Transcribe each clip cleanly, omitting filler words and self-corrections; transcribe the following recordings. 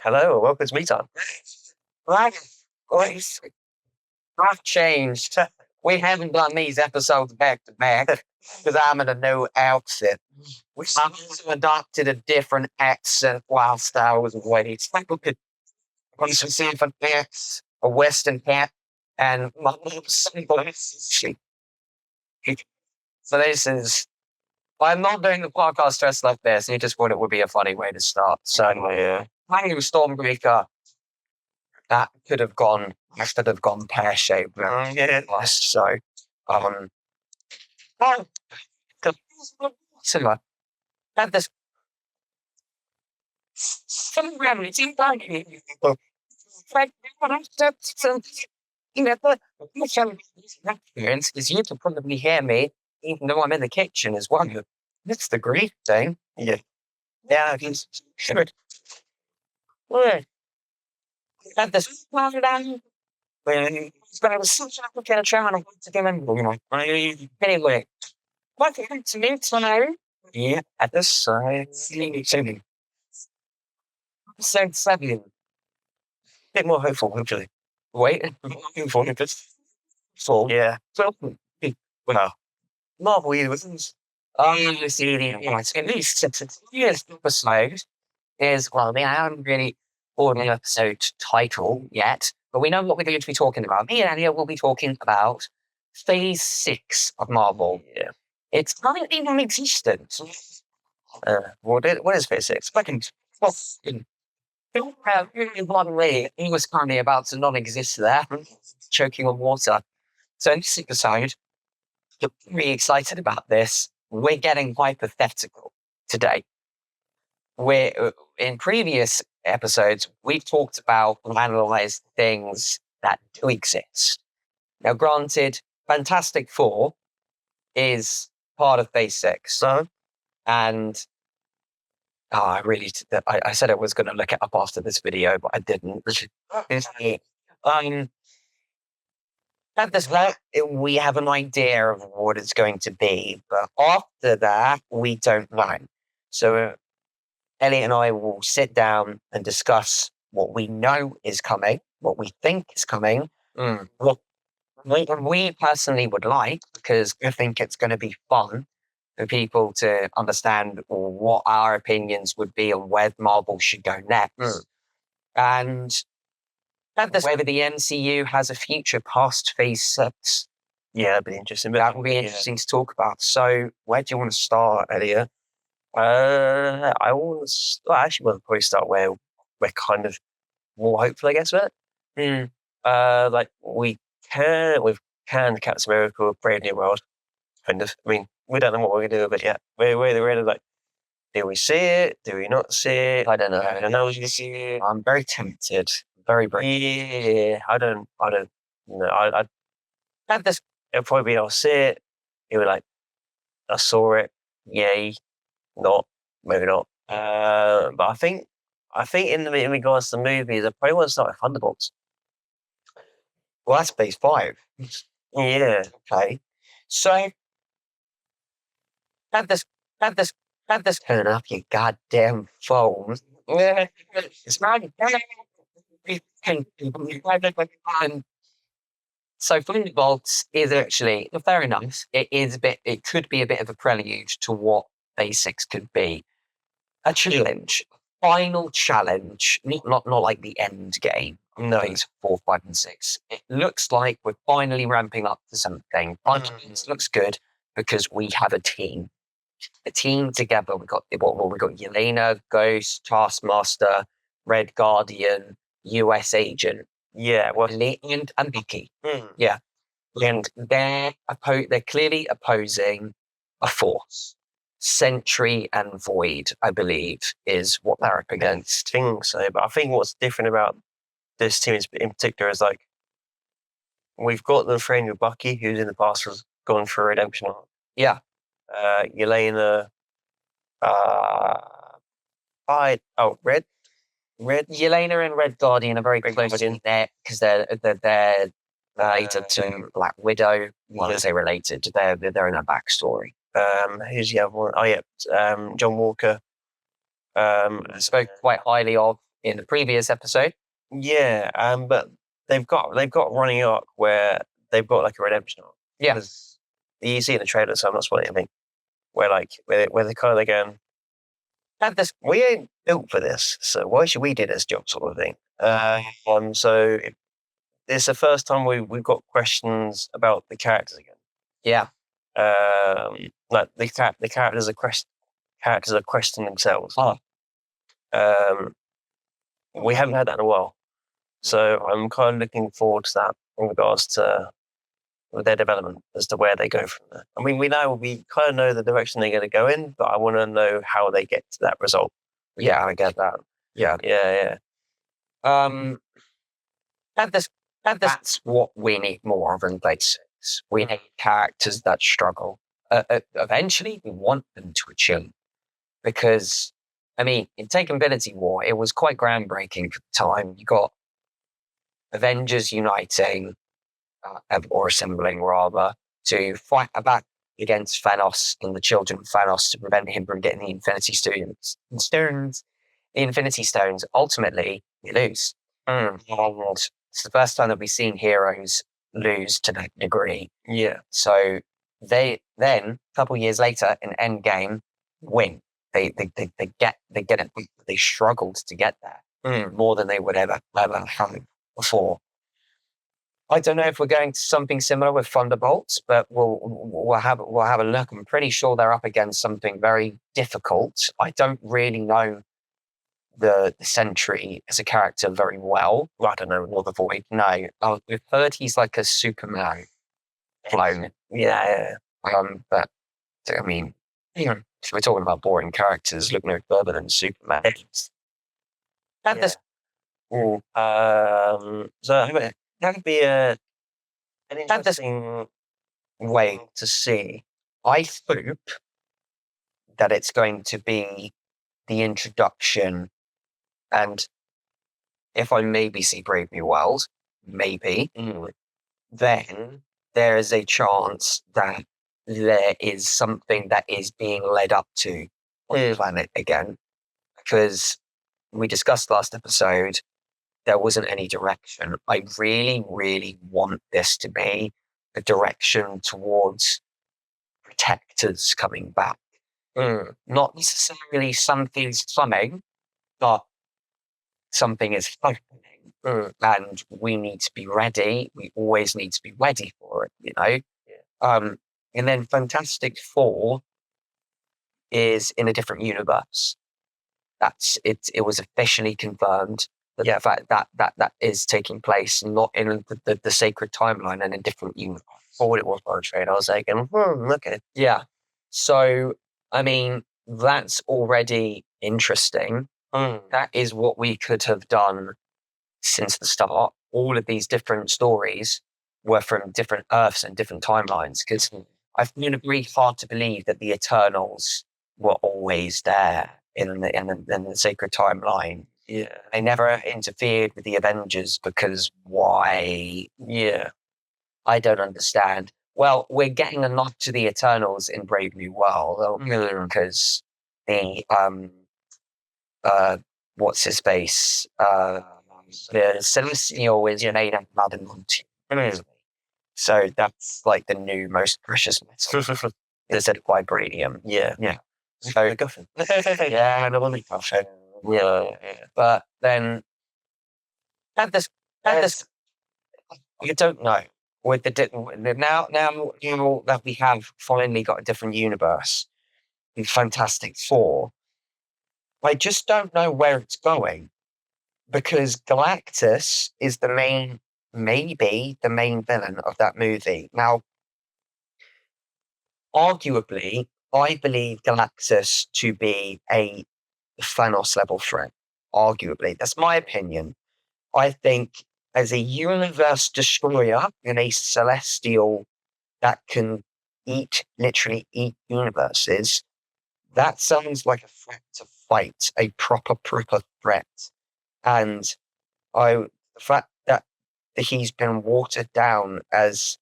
Hello, and welcome to Me Time. Right, boys, I've changed. We haven't done these episodes back to back because I'm in a new outfit. I've also adopted a different accent whilst I was away. I want to see if I get a Western hat and my little sunglasses. So this is. I'm not doing the podcast dressed like this. I just thought it would be a funny way to start. So Yeah. my new Stormbreaker. That could have gone. I should have gone pear-shaped. Yeah. So, well, so I had this. Some reality experience is you to probably hear me, even though I'm in the kitchen as well. That's the great thing. Yeah. Yeah, he's sure. Had this when I was such a kind of trying to get in. Anyway, what happened to me tonight? Yeah, at this side, so 7. Bit more hopeful, hopefully. Wait, for this. So, Yeah. well, Marvel Universe. You see the at least 6 years episode is, well, they haven't really ordered an episode title yet, but we know what we're going to be talking about. Me and Elliot will be talking about Phase 6 of Marvel. Yeah. It's not even non-existent. What is Phase 6? One way, he was currently about to non-exist there, choking on water. So in this episode, I'm really excited about this. We're getting hypothetical today. We're in previous episodes, we've talked about and analysed things that do exist. Now, granted, Fantastic Four is part of Phase 6. So, And I said I was going to look it up after this video, but I didn't. At this point, we have an idea of what it's going to be, but after that, we don't know. So Elliot and I will sit down and discuss what we know is coming, what we think is coming, what we personally would like, because I think it's going to be fun for people to understand what our opinions would be on where Marvel should go next. And whether the MCU has a future past Phase 6. yeah, that'd be interesting. That would be interesting to talk about. So where do you want to start, Elliot? I actually want to probably start where we're kind of more hopeful, I guess, with it. Like with Captain America, Brave New World, kind of. I mean, we don't know what we're going to do with it yet. We're really like, do we see it? Do we not see it? I don't know. I don't know. You see it? I'm very tempted. Very. Yeah, I don't know. I had this. It'll probably be I'll see it. It would like I saw it. Yay, not maybe not. But I think in regards to the movies, I probably want to start with Thunderbolts. Well, that's Phase 5. Yeah. Okay. So had this turn off your goddamn phone. It's not. So Thunderbolts is actually fair enough. It could be a bit of a prelude to what Phase 6 could be. A challenge, final challenge, not like the end game. No, Phase 4, 5, and 6. It looks like we're finally ramping up to something. It looks good because we have a team. A team together. We got Yelena, Ghost, Taskmaster, Red Guardian, US Agent. Yeah, well, and Bucky. Yeah, and they're clearly opposing a force. Sentry and Void, I believe, is what they're up against. I think so, but I think what's different about this team in particular is like we've got the friend with Bucky, who's in the past has gone for a redemption arc. Yeah. Yelena, Red. Yelena and Red Guardian are very close in there because they're related to Black Widow. Why are they related? They're in a backstory. Who's the other one? Oh yeah, John Walker. Spoke quite highly of in the previous episode. Yeah, but they've got running arc where they've got like a redemption arc. Yeah. 'Cause you see in the trailer, so I'm not spoiling anything. Where they're kind of going, we ain't built for this, so why should we do this job, sort of thing. So it's the first time we've got questions about the characters again. Yeah. Like the characters are questioning themselves. Oh. We haven't had that in a while, so I'm kind of looking forward to that in regards to their development as to where they go from there. I mean, we kind of know the direction they're going to go in, but I want to know how they get to that result. Yeah, I get that. Yeah. That's what we need more of in basics. We need characters that struggle. Eventually, we want them to achieve. Because, I mean, in Take Infinity War, it was quite groundbreaking for the time. You got Avengers uniting, or assembling rather, to fight back against Thanos and the children of Thanos to prevent him from getting the Infinity Stones. Ultimately, you lose. And it's the first time that we've seen heroes lose to that degree. Yeah. So they then, a couple of years later, in Endgame, win. They get it. They struggled to get there more than they would ever have before. I don't know if we're going to something similar with Thunderbolts, but we'll have a look. I'm pretty sure they're up against something very difficult. I don't really know the Sentry as a character very well. I don't know, or the Void. No, I've heard he's like a Superman clone. Yeah. But I mean, if we're talking about boring characters, look no further than Superman. So that could be an interesting way to see. I hope that it's going to be the introduction, and if I maybe see Brave New World, maybe, then there is a chance that there is something that is being led up to on the planet again. Because we discussed last episode, there wasn't any direction. I really, really want this to be a direction towards protectors coming back. Not necessarily something's coming, but something is happening. And we need to be ready. We always need to be ready for it, you know? Yeah. And then Fantastic Four is in a different universe. It was officially confirmed that the fact that is taking place not in the sacred timeline and a different universe. For what it was on trade, I was like, okay. Yeah. So, I mean, that's already interesting. That is what we could have done since the start. All of these different stories were from different Earths and different timelines. Because I find it really hard to believe that the Eternals were always there in the sacred timeline. Yeah. They never interfered with the Avengers because why? Yeah. I don't understand. Well, we're getting a nod to the Eternals in Brave New World because the what's his face? The Celestial is made of blood and water. So that's like the new most precious metal instead of vibranium. Yeah. So MacGuffin. yeah, the MacGuffin. Yeah. But then at this, you don't know. With now that we have finally got a different universe in Fantastic Four, I just don't know where it's going, because Galactus is maybe the main villain of that movie. Now, arguably, I believe Galactus to be a Thanos level threat. Arguably, that's my opinion. I think as a universe destroyer and a celestial that can literally eat universes, that sounds like a threat to fight, a proper threat. And the fact that he's been watered down as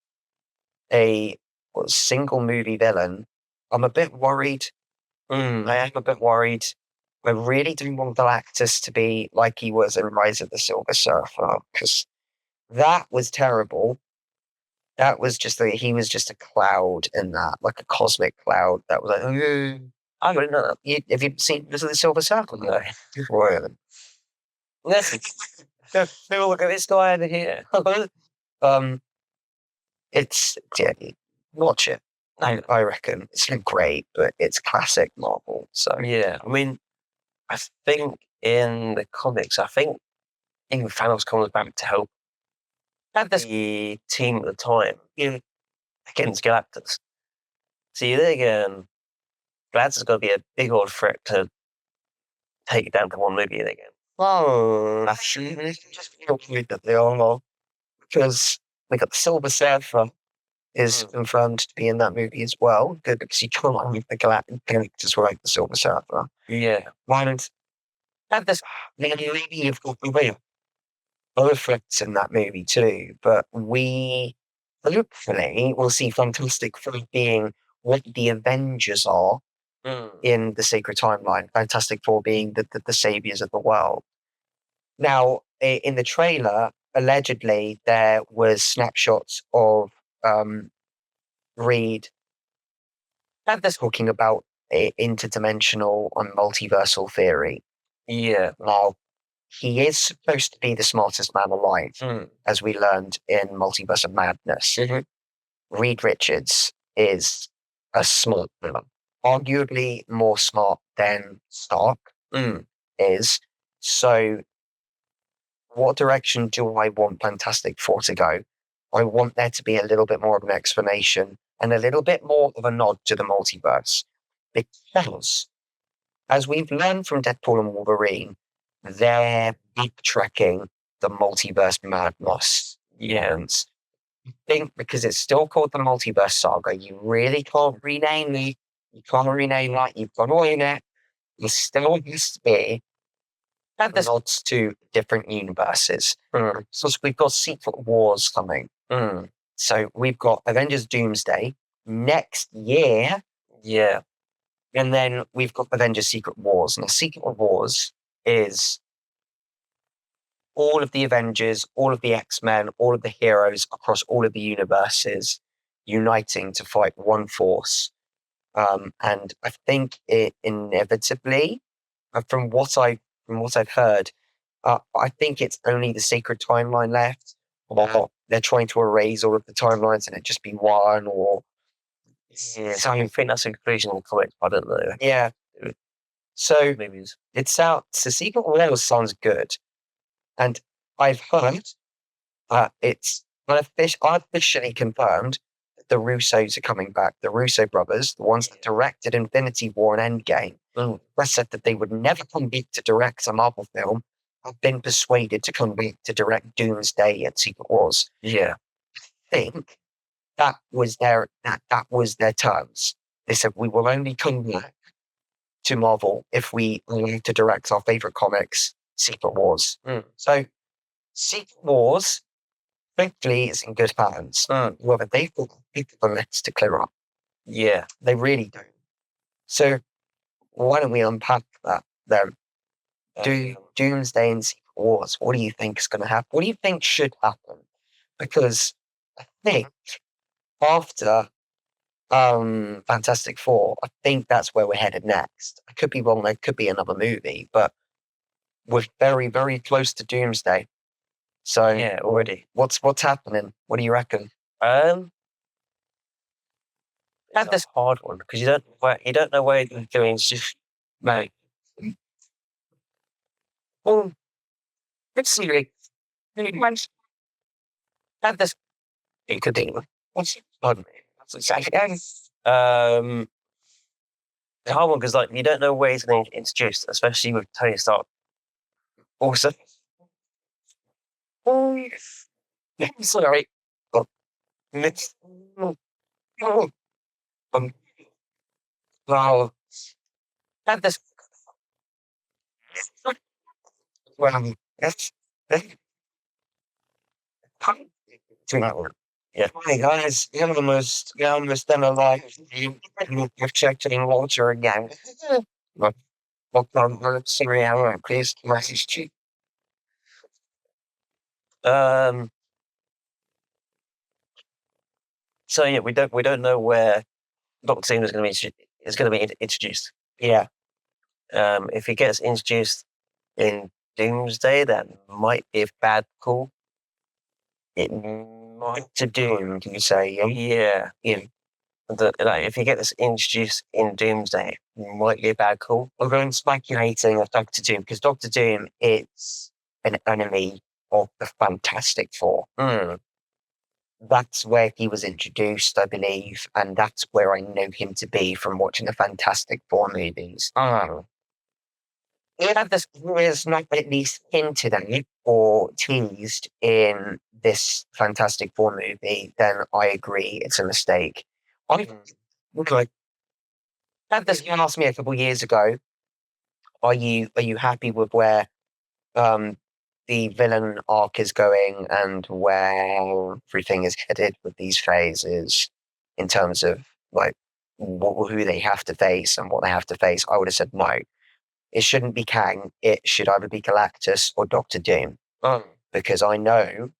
a single movie villain, I'm a bit worried. I am a bit worried. I really do want Galactus to be like he was in Rise of the Silver Surfer, because that was terrible. That was just he was just a cloud in that, like a cosmic cloud that was like, I wouldn't know that. have you seen Rise of the Silver Surfer? No. Well, Listen, look at this guy over here. yeah, watch it. I reckon it's not great, but it's classic Marvel. So Yeah, I mean, I think in the comics, I think even Thanos comes back to help the team at the time against Galactus. So you're thinking Galactus is going to be a big old threat to take it down to one movie again. oh, actually, just feel weird that they all know, because we got the Silver Surfer is confirmed to be in that movie as well. Good, because you can't leave the Galactus right, the Silver Surfer. Yeah. Why don't have this? Maybe you've got the way other threats in that movie too, but we hopefully will see Fantastic Four being what the Avengers are in the Sacred Timeline. Fantastic Four being the saviors of the world. Now, in the trailer, allegedly there was snapshots of Reed talking about interdimensional and multiversal theory. Yeah. Now, he is supposed to be the smartest man alive, as we learned in Multiverse of Madness. Reed Richards is a smart villain, arguably more smart than Stark is. So, what direction do I want Fantastic Four to go? I want there to be a little bit more of an explanation and a little bit more of a nod to the multiverse. Because, as we've learned from Deadpool and Wolverine, they're backtracking the multiverse madness. Yes. I think because it's still called the multiverse saga, you really can't rename it. You can't rename that. You've got to own it. It still has to be nods to different universes. So we've got Secret Wars coming. So we've got Avengers Doomsday next year. Yeah. And then we've got Avengers Secret Wars. Now, Secret Wars is all of the Avengers, all of the X-Men, all of the heroes across all of the universes uniting to fight one force. And I think it inevitably, from what I've heard, I think it's only the Sacred Timeline left, or they're trying to erase all of the timelines and it just be one, or so I think that's a conclusion in the comics. I don't know. Yeah. So it's out. So Secret Wars sounds good, and I've heard it's unofficially confirmed that the Russos are coming back. The Russo brothers, the ones that directed Infinity War and Endgame, said that they would never come back to direct a Marvel film. Have been persuaded to come back to direct Doomsday and Secret Wars. Yeah, I think that was their terms. They said we will only come back to Marvel if we allow to direct our favorite comics, Secret Wars. So Secret Wars, thankfully, is in good hands. However, they've got big limits to clear up. Yeah, they really do. So why don't we unpack that then? Doomsday and Secret Wars. What do you think is going to happen? What do you think should happen? Because I think after Fantastic Four, I think that's where we're headed next. I could be wrong. There could be another movie, but we're very, very close to Doomsday. So yeah, already. What's happening? What do you reckon? That's this hard one because you don't know where you're going. It's just like, well, let's see. Like, have this. It could be. Pardon me. It's hard one because like you don't know where he's going to get introduced, especially with Tony Stark. Also, sorry. Wow. Have this. Well, that's yeah. Hey guys, you're almost done a live. You've checked in water again. Sorry, Aaron, please message you. Um, so yeah, we don't know where Doctor Doom is going to be introduced. Yeah. If he gets introduced in Doomsday, that might be a bad call. It might to Doom, can you say? Yeah. If you get this introduced in Doomsday, it might be a bad call. I'm going speculating of Doctor Doom because Doctor Doom is an enemy of the Fantastic Four. That's where he was introduced, I believe, and that's where I know him to be from watching the Fantastic Four movies. If this is not at least hinted at or teased in this Fantastic Four movie, then I agree it's a mistake. I had this guy asked me a couple of years ago, are you happy with where the villain arc is going and where everything is headed with these phases in terms of like who they have to face and what they have to face? I would have said no. It shouldn't be Kang. It should either be Galactus or Doctor Doom. Because I know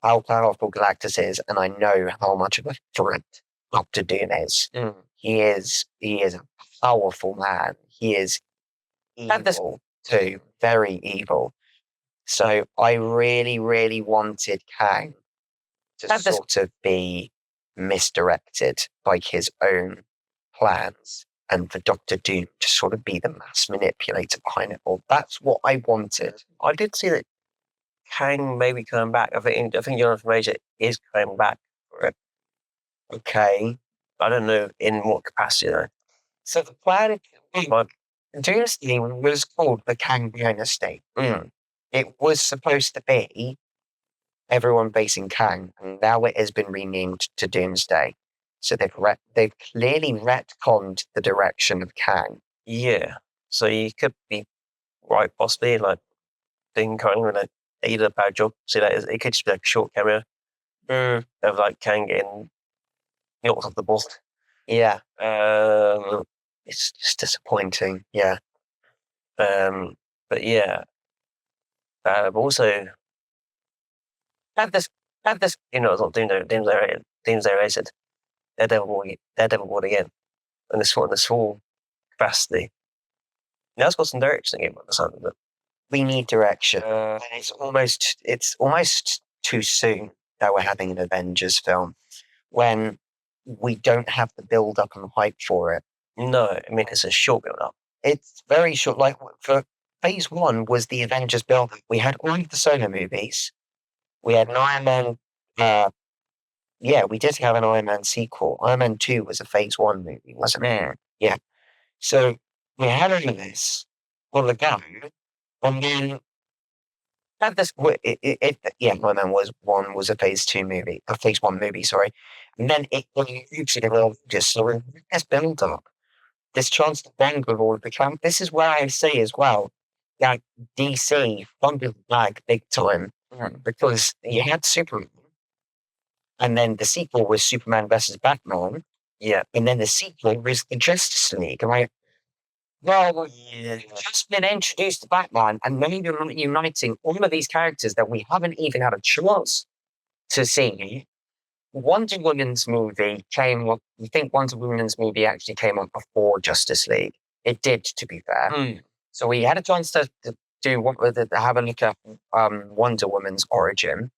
how powerful Galactus is, and I know how much of a threat Doctor Doom is. He is a powerful man. He is evil too, very evil. So I really, really wanted Kang to sort of be misdirected by his own plans and for Doctor Doom to sort of be the mass manipulator behind it all. That's what I wanted. I did see that Kang may be coming back. I think Jonathan Major is coming back for it. Okay. I don't know in what capacity though. So the plan Doomsday was called the Kang Dynasty. It was supposed to be everyone facing Kang, and now it has been renamed to Doomsday. So they've clearly retconned the direction of Kang. Yeah. So you could be right, possibly like Dean Kang and he did a bad job. See that it could just be like a short cameo of like Kang getting knocked off the board. Yeah. It's just disappointing. Yeah. But yeah. But also had this it's not Doomsday rated. Daredevil Board again. And this full capacity. Now it's got some direction again by the sound of it. We need direction. It's almost too soon that we're having an Avengers film when we don't have the build up and hype for it. No, I mean it's a short build up. It's very short. Like for phase one was the Avengers build. We had all of the solo movies. We had an Iron Man. We did have an Iron Man sequel. Iron Man 2 was a phase one movie, wasn't it? Yeah. So we had all of this on the go, and then had this. Iron Man was a phase two movie, a phase one movie, sorry. And then it just sort of this build up, this chance to bang with all of the camp. This is where I say as well that DC funded the bag big time because you had Superman. And then the sequel was Superman versus Batman. Yeah. And then the sequel was the Justice League. And just been introduced to Batman, and then you're uniting all of these characters that we haven't even had a chance to see. Wonder Woman's movie came up. You think Wonder Woman's movie actually came up before Justice League? It did, to be fair. So we had a chance to have a look at Wonder Woman's origin,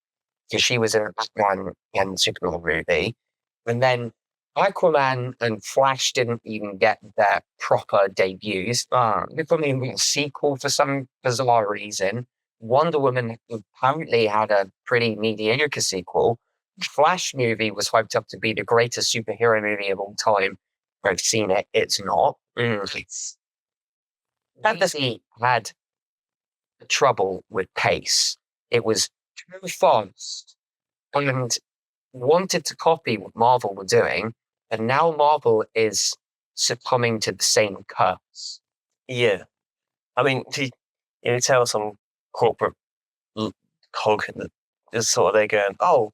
because she was in a Batman and Superman movie. And then Aquaman and Flash didn't even get their proper debuts. They put in a sequel for some bizarre reason. Wonder Woman apparently had a pretty mediocre sequel. Flash movie was hyped up to be the greatest superhero movie of all time. I've seen it. It's not. Fantasy had trouble with pace. It was too fast and wanted to copy what Marvel were doing, and now Marvel is succumbing to the same curse. Yeah. I mean, you tell some corporate cog that is sort of they're going, oh,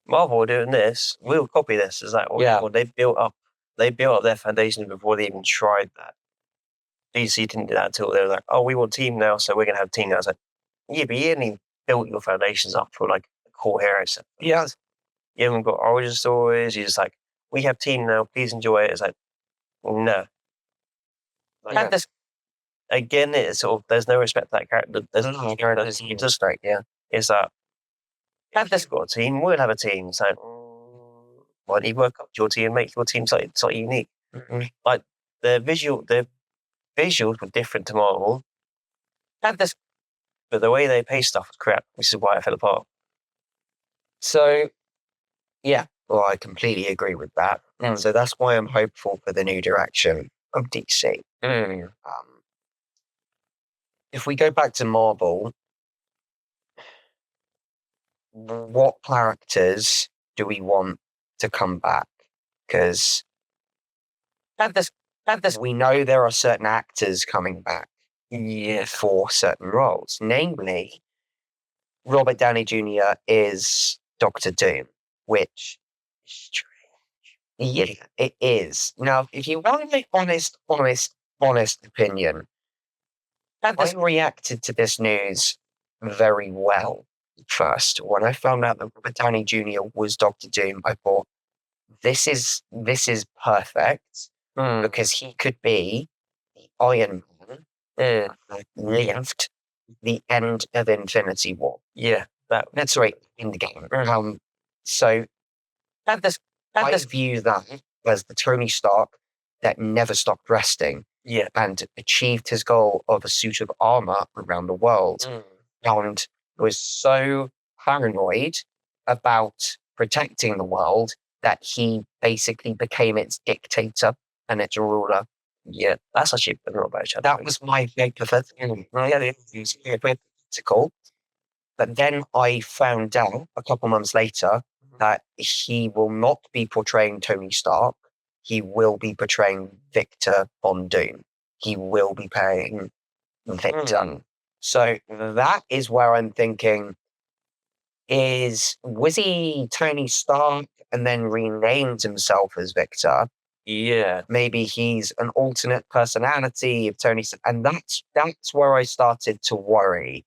Marvel are doing this, we'll copy this. Is that what? Yeah. Well, they built up their foundation before they even tried that. DC didn't do that at all. They were like, oh, we want team now, so we're going to have a team now. It's like, yeah, but you hadn't even built your foundations up for like a core hero set. Yeah. You haven't got origin stories. You're just like, we have team now, please enjoy it. It's like, no. Like, this, Again, it's sort of, there's no respect for that character. There's no, characters. You just like, yeah. It's like, have this, got a team, we'll have a team. So, why don't you work up to your team and make your team slightly unique? Like, the visuals were different to Marvel, have this. but the way they pay stuff was crap, which is why it fell apart. So, yeah, well, I completely agree with that. So that's why I'm hopeful for the new direction of DC. If we go back to Marvel, what characters do we want to come back? Because have this, we know there are certain actors coming back for certain roles. Namely, Robert Downey Jr. is Doctor Doom, which is strange. Yeah, it is. Now, if you want an honest opinion, I reacted to this news very well first. When I found out that Robert Downey Jr. was Doctor Doom, I thought, this is perfect because he could be the Iron Man that lived the end of Infinity War. Yeah, That's right, in the game. So I view that as the Tony Stark that never stopped resting and achieved his goal of a suit of armor around the world. And was so paranoid about protecting the world that he basically became its dictator and its ruler. Yeah, that's actually not bad. That was my hypothetical. But then I found out a couple months later that he will not be portraying Tony Stark. He will be portraying Victor Von Doom. He will be playing Victor. So that is where I'm thinking, was he Tony Stark and then renamed himself as Victor? Yeah. Maybe he's an alternate personality of Tony Stark. And that's where I started to worry,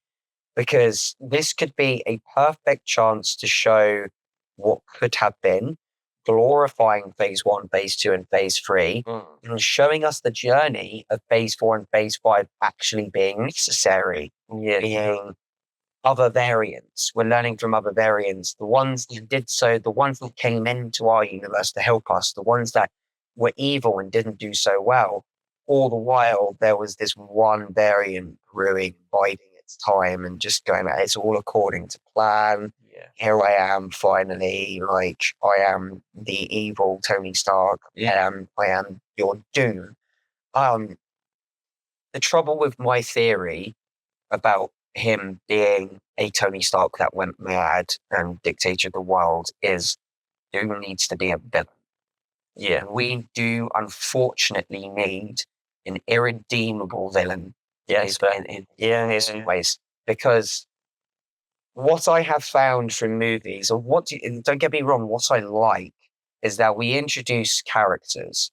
because this could be a perfect chance to show what could have been, glorifying phase 1, phase 2, and phase 3, and showing us the journey of phase 4 and phase 5 actually being necessary. Being other variants. We're learning from other variants. The ones that did so, the ones that came into our universe to help us, the ones that were evil and didn't do so well. All the while, there was this one variant brewing, biding its time and just going, it's all according to plan. Here I am, finally, like, I am the evil Tony Stark. I am your Doom. The trouble with my theory about him being a Tony Stark that went mad and dictated the world is Doom needs to be a villain. Yeah, we do unfortunately need an irredeemable villain. Yes, but in ways, because what I have found from movies, or don't get me wrong, what I like is that we introduce characters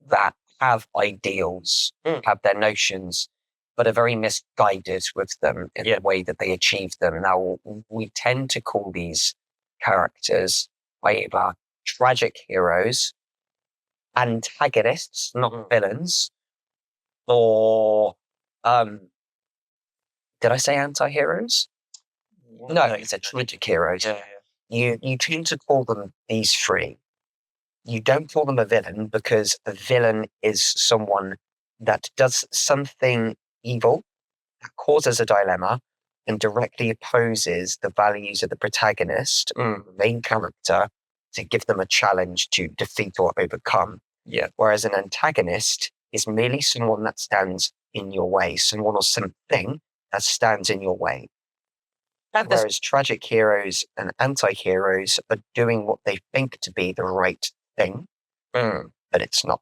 that have ideals, have their notions, but are very misguided with them in the way that they achieve them. Now, we tend to call these characters either tragic heroes, antagonists, not villains, or did I say anti-heroes? No, it's a tragic heroes. You tend to call them these three. You don't call them a villain, because a villain is someone that does something evil, that causes a dilemma, and directly opposes the values of the protagonist, the main character, to give them a challenge to defeat or overcome. Whereas an antagonist is merely someone that stands in your way, someone or something that stands in your way. Whereas tragic heroes and anti-heroes are doing what they think to be the right thing, but it's not.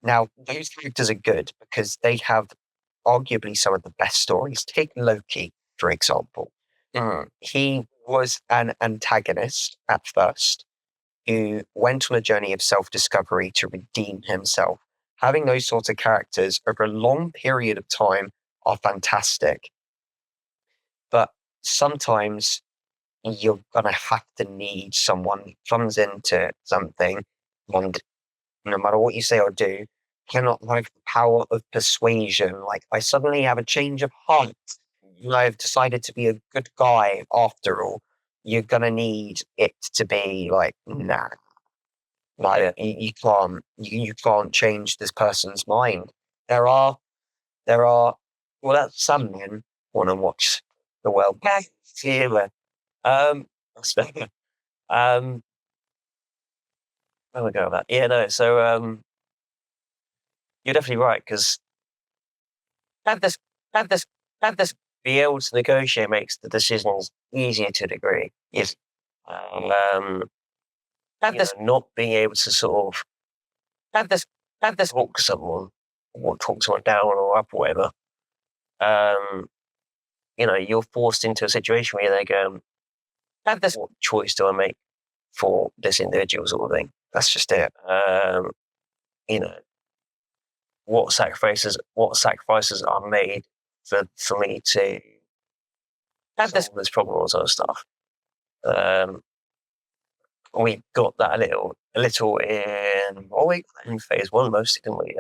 Now, those characters are good because they have arguably some of the best stories. Take Loki, for example. He was an antagonist at first, who went on a journey of self-discovery to redeem himself, having those sorts of characters over a long period of time are fantastic. But sometimes you're going to have to need someone who comes into something and no matter what you say or do, cannot have the power of persuasion. Like, I suddenly have a change of heart. I've decided to be a good guy after all. You're going to need it to be like, nah. Like, you can't change this person's mind. There are, well, that's some men want to watch the world back here. Where we go with that? Yeah, no. So, you're definitely right because have this, have this, have this. Be able to negotiate makes the decisions easier to a degree. Yes. Not being able to sort of have this talk someone or talk someone down or up or whatever. You're forced into a situation where they go, what choice do I make for this individual sort of thing? That's just it. What sacrifices are made for me to solve this problem or sort of stuff. We got that a little in phase 1 mostly, didn't we?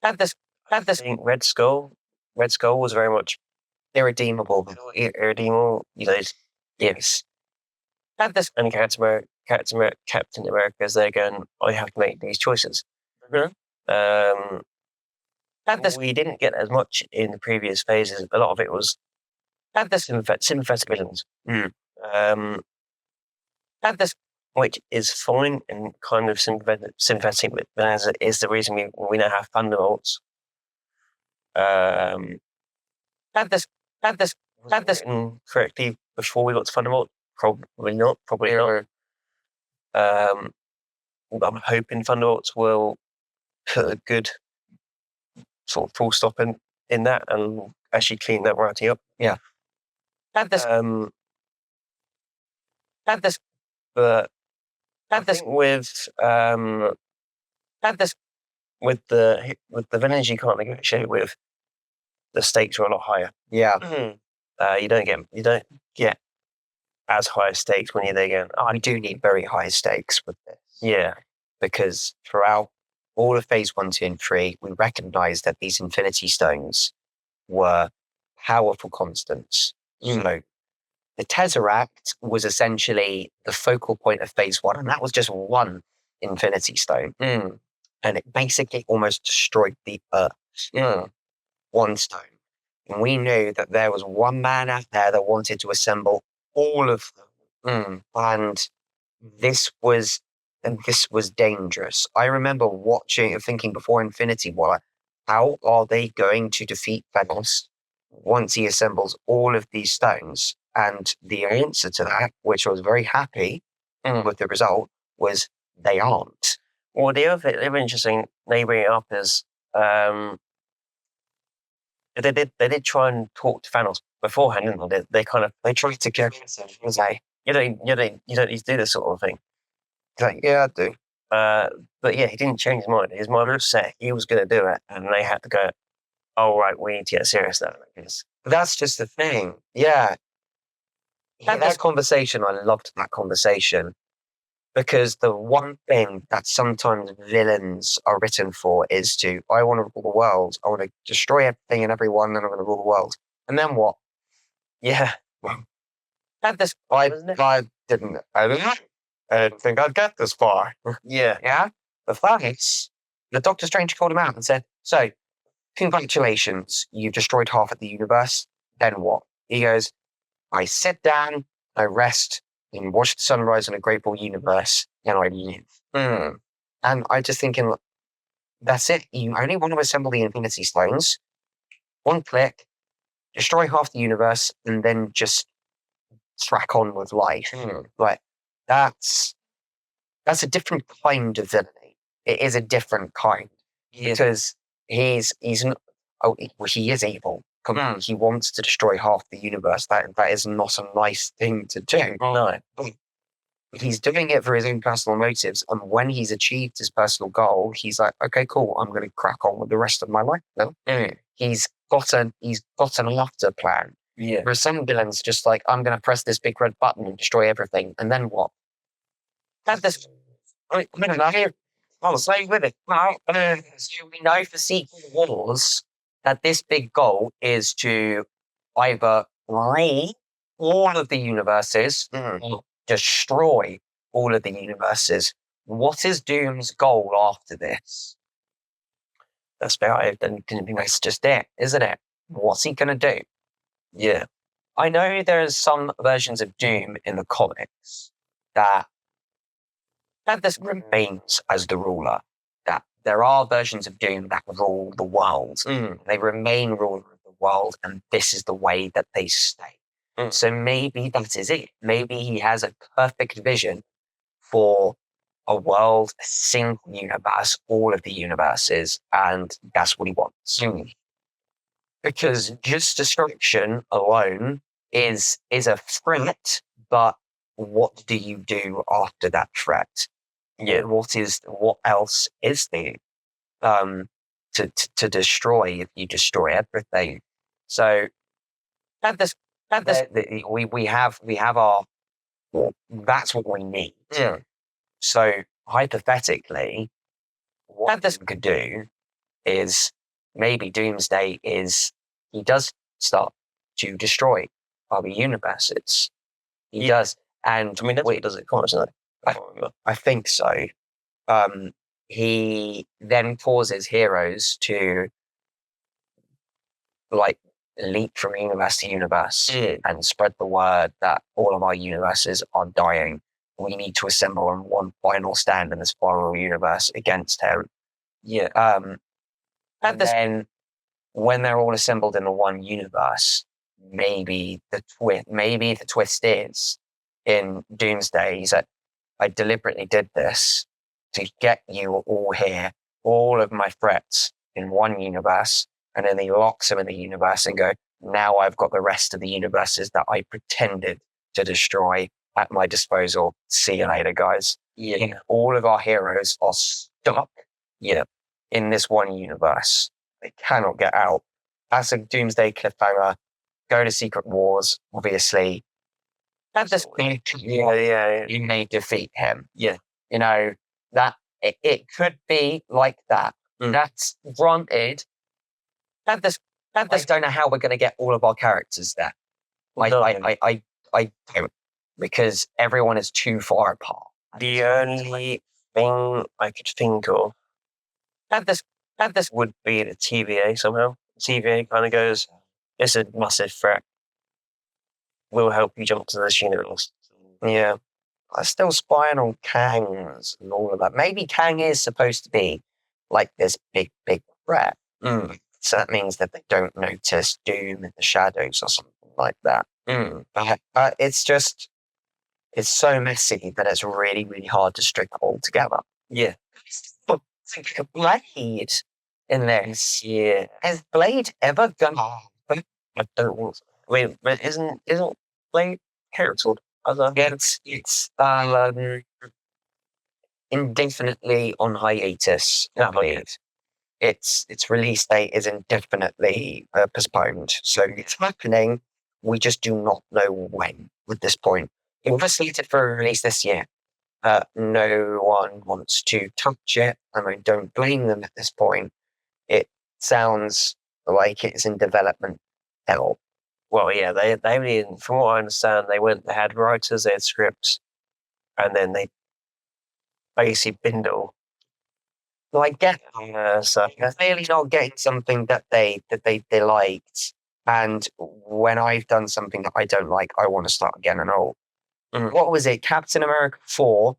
Had this Red Skull. Red Skull was very much irredeemable. Yes. Had this and Captain America is there going, I have to make these choices. Mm-hmm. We didn't get as much in the previous phases. A lot of it was had this sympathetic villains. Had this, which is fine and kind of sympathetic, but as it is the reason we now have Thunderbolts. Had this correctly before we got to Thunderbolt? Probably not. I'm hoping Thunderbolts will put a good sort of full stop in that and actually clean that writing up. Yeah. Had this. But with the villains you can't negotiate with, the stakes are a lot higher. Yeah. Mm-hmm. You don't get as high stakes when you're there again. We do need very high stakes with this. Yeah. Because throughout all of phase 1, 2, and 3, we recognized that these Infinity Stones were powerful constants. So the Tesseract was essentially the focal point of phase 1, and that was just one Infinity Stone. And it basically almost destroyed the Earth. One stone. And we knew that there was one man out there that wanted to assemble all of them. And this was dangerous. I remember watching and thinking before Infinity War, how are they going to defeat Thanos once he assembles all of these stones? And the answer to that, which I was very happy with the result, was they aren't. Well, the other thing, interesting, they bring it up is they did try and talk to Thanos beforehand, didn't they? They tried to get him and say, you don't need to do this sort of thing. He's like, yeah, I do. But yeah, he didn't change his mind. His mind was set. He was going to do it, and they had to go, oh, right, we need to get serious now. But that's just the thing. Yeah. That conversation, I loved that conversation. Because the one thing that sometimes villains are written for is I want to rule the world. I want to destroy everything and everyone, and I'm going to rule the world. And then what? Yeah. I didn't think I'd get this far. Yeah. Yeah? But thanks. The Doctor Strange called him out and said, so, congratulations, you've destroyed half of the universe. Then what? He goes, I sit down, I rest, and watch the sunrise in a grateful universe, and I live. And I just thinking, that's it. You only want to assemble the Infinity Stones, one click, destroy half the universe, and then just track on with life. Like, that's a different kind of villainy. It is a different kind. Because he's not, he is evil. He wants to destroy half the universe. That is not a nice thing to do. No. he's doing it for his own personal motives. And when he's achieved his personal goal, he's like, okay, cool, I'm going to crack on with the rest of my life now. He's got an after plan. Yeah. For some villains, just like, I'm going to press this big red button and destroy everything. And then what? That's this. I don't know. I'll say with it. Well, so we know for Secret Wars that this big goal is to either free all of the universes or destroy all of the universes. What is Doom's goal after this? That's about it. Then didn't think That's just it, isn't it? What's he going to do? Yeah. I know there's some versions of Doom in the comics that this remains as the ruler. That there are versions of Doom that rule the world. They remain ruler of the world, and this is the way that they stay. So maybe that is it. Maybe he has a perfect vision for a world, a single universe, all of the universes, and that's what he wants. Because just destruction alone is a threat, but what do you do after that threat? Yeah. What else is there to destroy if you destroy everything? So we have our, that's what we need. So hypothetically, what this could do is maybe Doomsday is he does start to destroy other universes. He does, and I mean, that's what he does it, isn't it? I think so. He then causes heroes to like leap from universe to universe and spread the word that all of our universes are dying. We need to assemble on one final stand in this final universe against him. Yeah. And then when they're all assembled in the one universe, maybe the twist is in Doomsday is that I deliberately did this to get you all here, all of my threats in one universe, and then he locks them in the universe and go, now I've got the rest of the universes that I pretended to destroy at my disposal. See you later, guys. Yeah. All of our heroes are stuck in this one universe. They cannot get out. That's a Doomsday cliffhanger. Go to Secret Wars, obviously. That's just you may defeat him. Yeah. You know, that it could be like that. That's granted. I don't know how we're going to get all of our characters there. I don't, because everyone is too far apart. The only thing I could think of this would be the TVA somehow. TVA kind of goes, it's a massive threat. We'll help you jump to this universe. Yeah. I'm still spying on Kangs and all of that. Maybe Kang is supposed to be like this big threat. So that means that they don't notice Doom in the shadows or something like that. But it's so messy that it's really, really hard to string it all together. Yeah. But think of Blade in this. Yeah. Has Blade ever gone? I don't want to. Wait, but isn't Blade cancelled? It's indefinitely on hiatus. Its release date is indefinitely postponed. So it's happening. We just do not know when at this point. It was slated for a release this year. No one wants to touch it, and I don't blame them at this point. It sounds like it's in development hell. Well, yeah, they from what I understand, they had writers, they had scripts, and then they basically binned it all. So I get so they're clearly not getting something that they liked. And when I've done something that I don't like, I want to start again and all. What was it? Captain America 4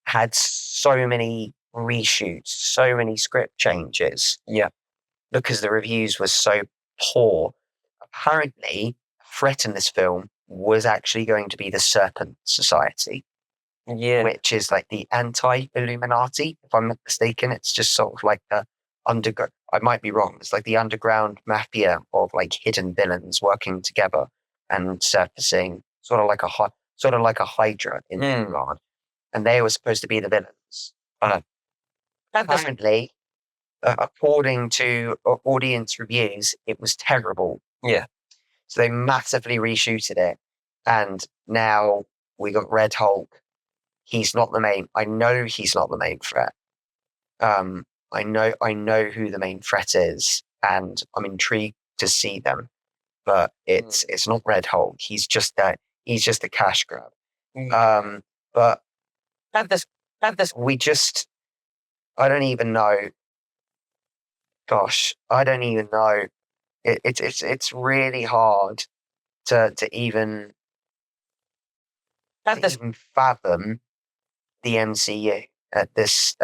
had so many reshoots, so many script changes. Yeah. Because the reviews were so poor. Apparently, threat in this film was actually going to be the Serpent Society. Yeah. Which is like the anti-Illuminati, if I'm not mistaken. It's just sort of like the underground, I might be wrong, it's like the underground mafia of like hidden villains working together and surfacing, sort of like sort of like a Hydra in that regard, and they were supposed to be the villains. Apparently, according to audience reviews, it was terrible. Yeah. So they massively reshooted it, and now we got Red Hulk. He's not the main. I know he's not the main threat. I know who the main threat is, and I'm intrigued to see them. But it's not Red Hulk. He's just that. He's just a cash grab. But at this, we just. I don't even know. Gosh, I don't even know. It's really hard to even fathom the MCU at this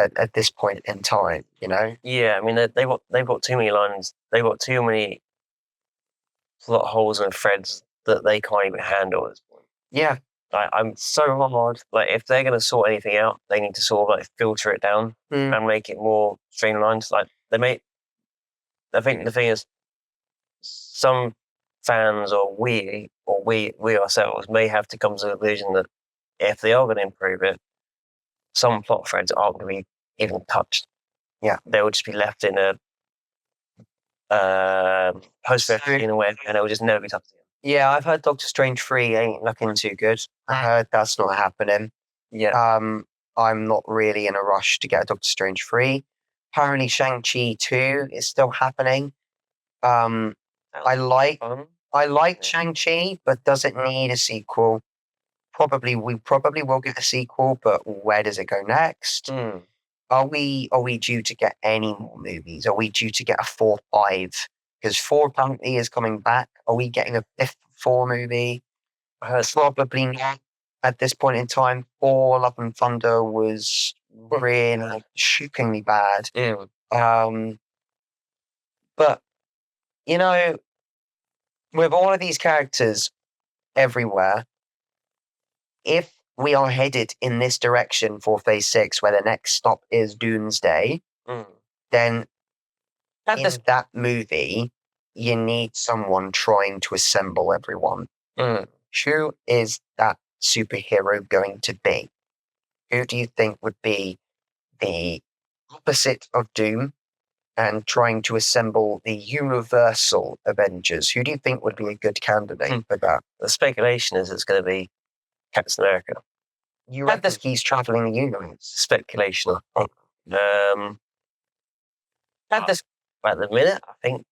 point in time. You know? Yeah, I mean they've got too many lines. They've got too many plot holes and threads that they can't even handle at this point. Yeah. I'm so hard. Like if they're going to sort anything out, they need to sort of like filter it down and make it more streamlined. Like I think the thing is, some fans or we ourselves may have to come to the conclusion that if they are going to improve it, some plot threads aren't going to be even touched. Yeah, they will just be left in a post-credit scene away, and it will just never be touched again. Yeah, I've heard Doctor Strange 3 ain't looking too good. I heard that's not happening. Yeah. I'm not really in a rush to get Doctor Strange 3. Apparently Shang-Chi 2 is still happening. I like Shang-Chi, but does it need a sequel? We probably will get a sequel, but where does it go next? Are we due to get any more movies? Are we due to get a 4, 5? Because 4 apparently is coming back. Are we getting a 5th 4 movie? Probably not at this point in time. 4 Love and Thunder was really shockingly bad. But, you know, with all of these characters everywhere, if we are headed in this direction for Phase 6, where the next stop is Doomsday, then in that movie, you need someone trying to assemble everyone. Who is that superhero going to be? Who do you think would be the opposite of Doom and trying to assemble the universal Avengers? Who do you think would be a good candidate for that? The speculation is it's going to be Captain America. You reckon he's traveling the universe? Speculation. At the minute, I think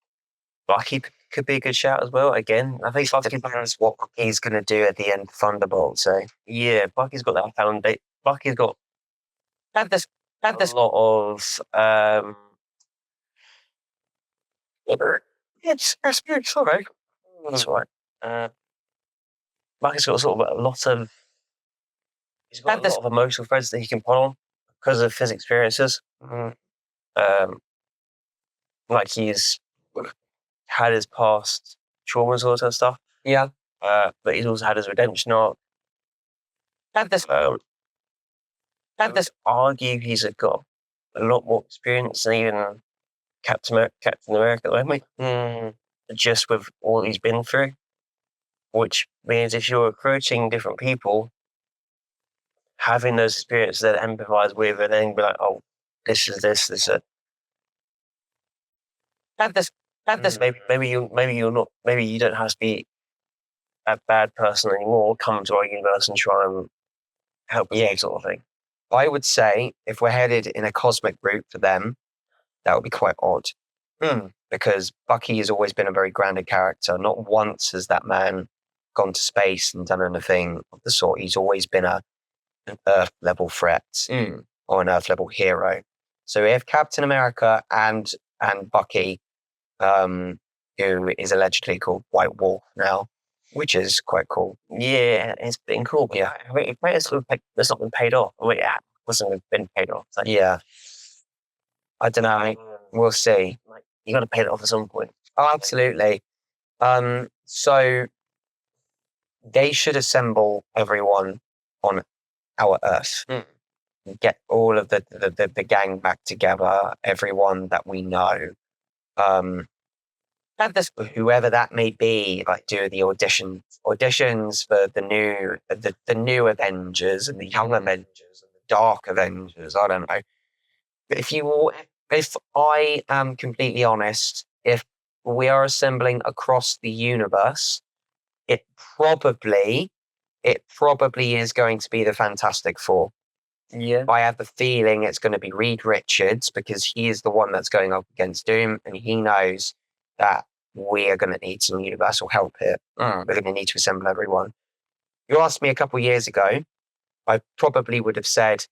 Bucky could be a good shout as well. Again, I think Bucky depends what he's going to do at the end of Thunderbolt. So yeah, Bucky's got that foundation. Bucky's got a lot of sorry. That's all right. Bucky's got sort of a lot of. He's got a lot of emotional threads that he can pull on because of his experiences. Like he's had his past traumas, all that stuff. Yeah. But he's also had his redemption arc. Argue he's got a lot more experience than even Captain America at the moment. Just with all he's been through. Which means if you're recruiting different people, having those experiences that empathize with, and then be like, oh, this is this is it. Maybe you're not. Maybe you don't have to be a bad person anymore. Come to our universe and try and help us, sort of thing. I would say if we're headed in a cosmic route for them, that would be quite odd. Because Bucky has always been a very grounded character. Not once has that man gone to space and done anything of the sort. He's always been an Earth level threat or an Earth level hero. So if Captain America and Bucky, who is allegedly called White Wolf now, which is quite cool. Yeah, it's been cool. But yeah, I mean, it's not been paid off. I mean, yeah, it wasn't been paid off. So. Yeah, I don't know. We'll see. Like, you got to pay it off at some point. Oh, absolutely. So they should assemble everyone on our Earth. Get all of the gang back together, everyone that we know. have this whoever that may be, like do the auditions for the new Avengers and the young Avengers and the dark Avengers. I don't know. But if I am completely honest, if we are assembling across the universe, it probably is going to be the Fantastic Four. Yeah. I have the feeling it's going to be Reed Richards because he is the one that's going up against Doom, and he knows that we are going to need some universal help here. We're going to need to assemble everyone. You asked me a couple of years ago, I probably would have said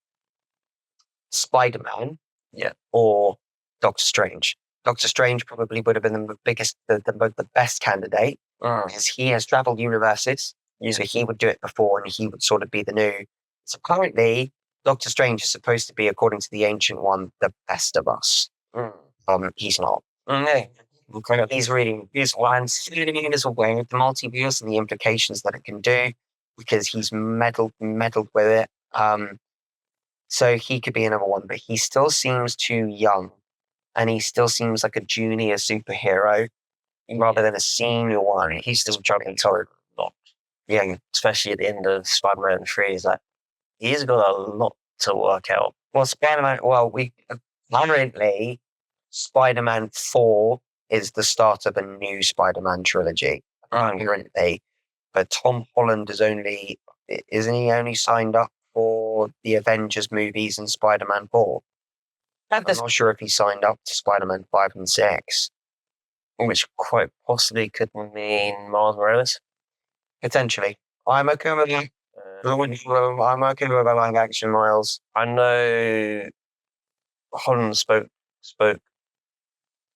Spider-Man, or Doctor Strange. Doctor Strange probably would have been the best candidate because he has traveled universes. So he would do it before, and he would sort of be the new. So currently, Doctor Strange is supposed to be, according to the Ancient One, the best of us. He's not. He's aware of the multiverse and the implications that it can do because he's meddled with it. So he could be another one, but he still seems too young, and he still seems like a junior superhero rather than a senior one. He's still juggling a lot. Yeah, especially at the end of Spider-Man 3, is like he's got a lot to work out. Well, Spider-Man. Well, we apparently Spider-Man 4 is the start of a new Spider-Man trilogy. Apparently, but Tom Holland isn't he only signed up for the Avengers movies and Spider-Man 4? I'm not sure if he signed up to Spider-Man 5 and 6. Which quite possibly could mean Miles Morales. Potentially. I'm okay with that. I'm okay with a live action Miles. I know Holland spoke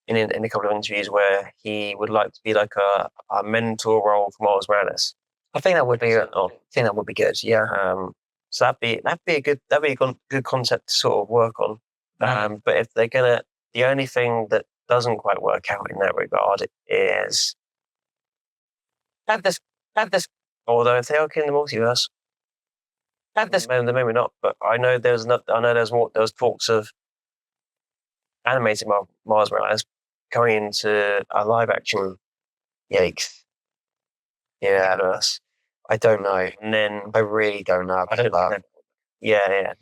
in a couple of interviews where he would like to be like a mentor role for Miles Morales. I think that would be good. Yeah. So that'd be a good concept to sort of work on. But if they're gonna, the only thing that doesn't quite work out in that regard is have this. Although if they are killing the multiverse, maybe not. But I know there's talks of animated Miles Morales going into a live action. Yikes! Yeah, I don't know. And then I really don't know. I don't know. Yeah.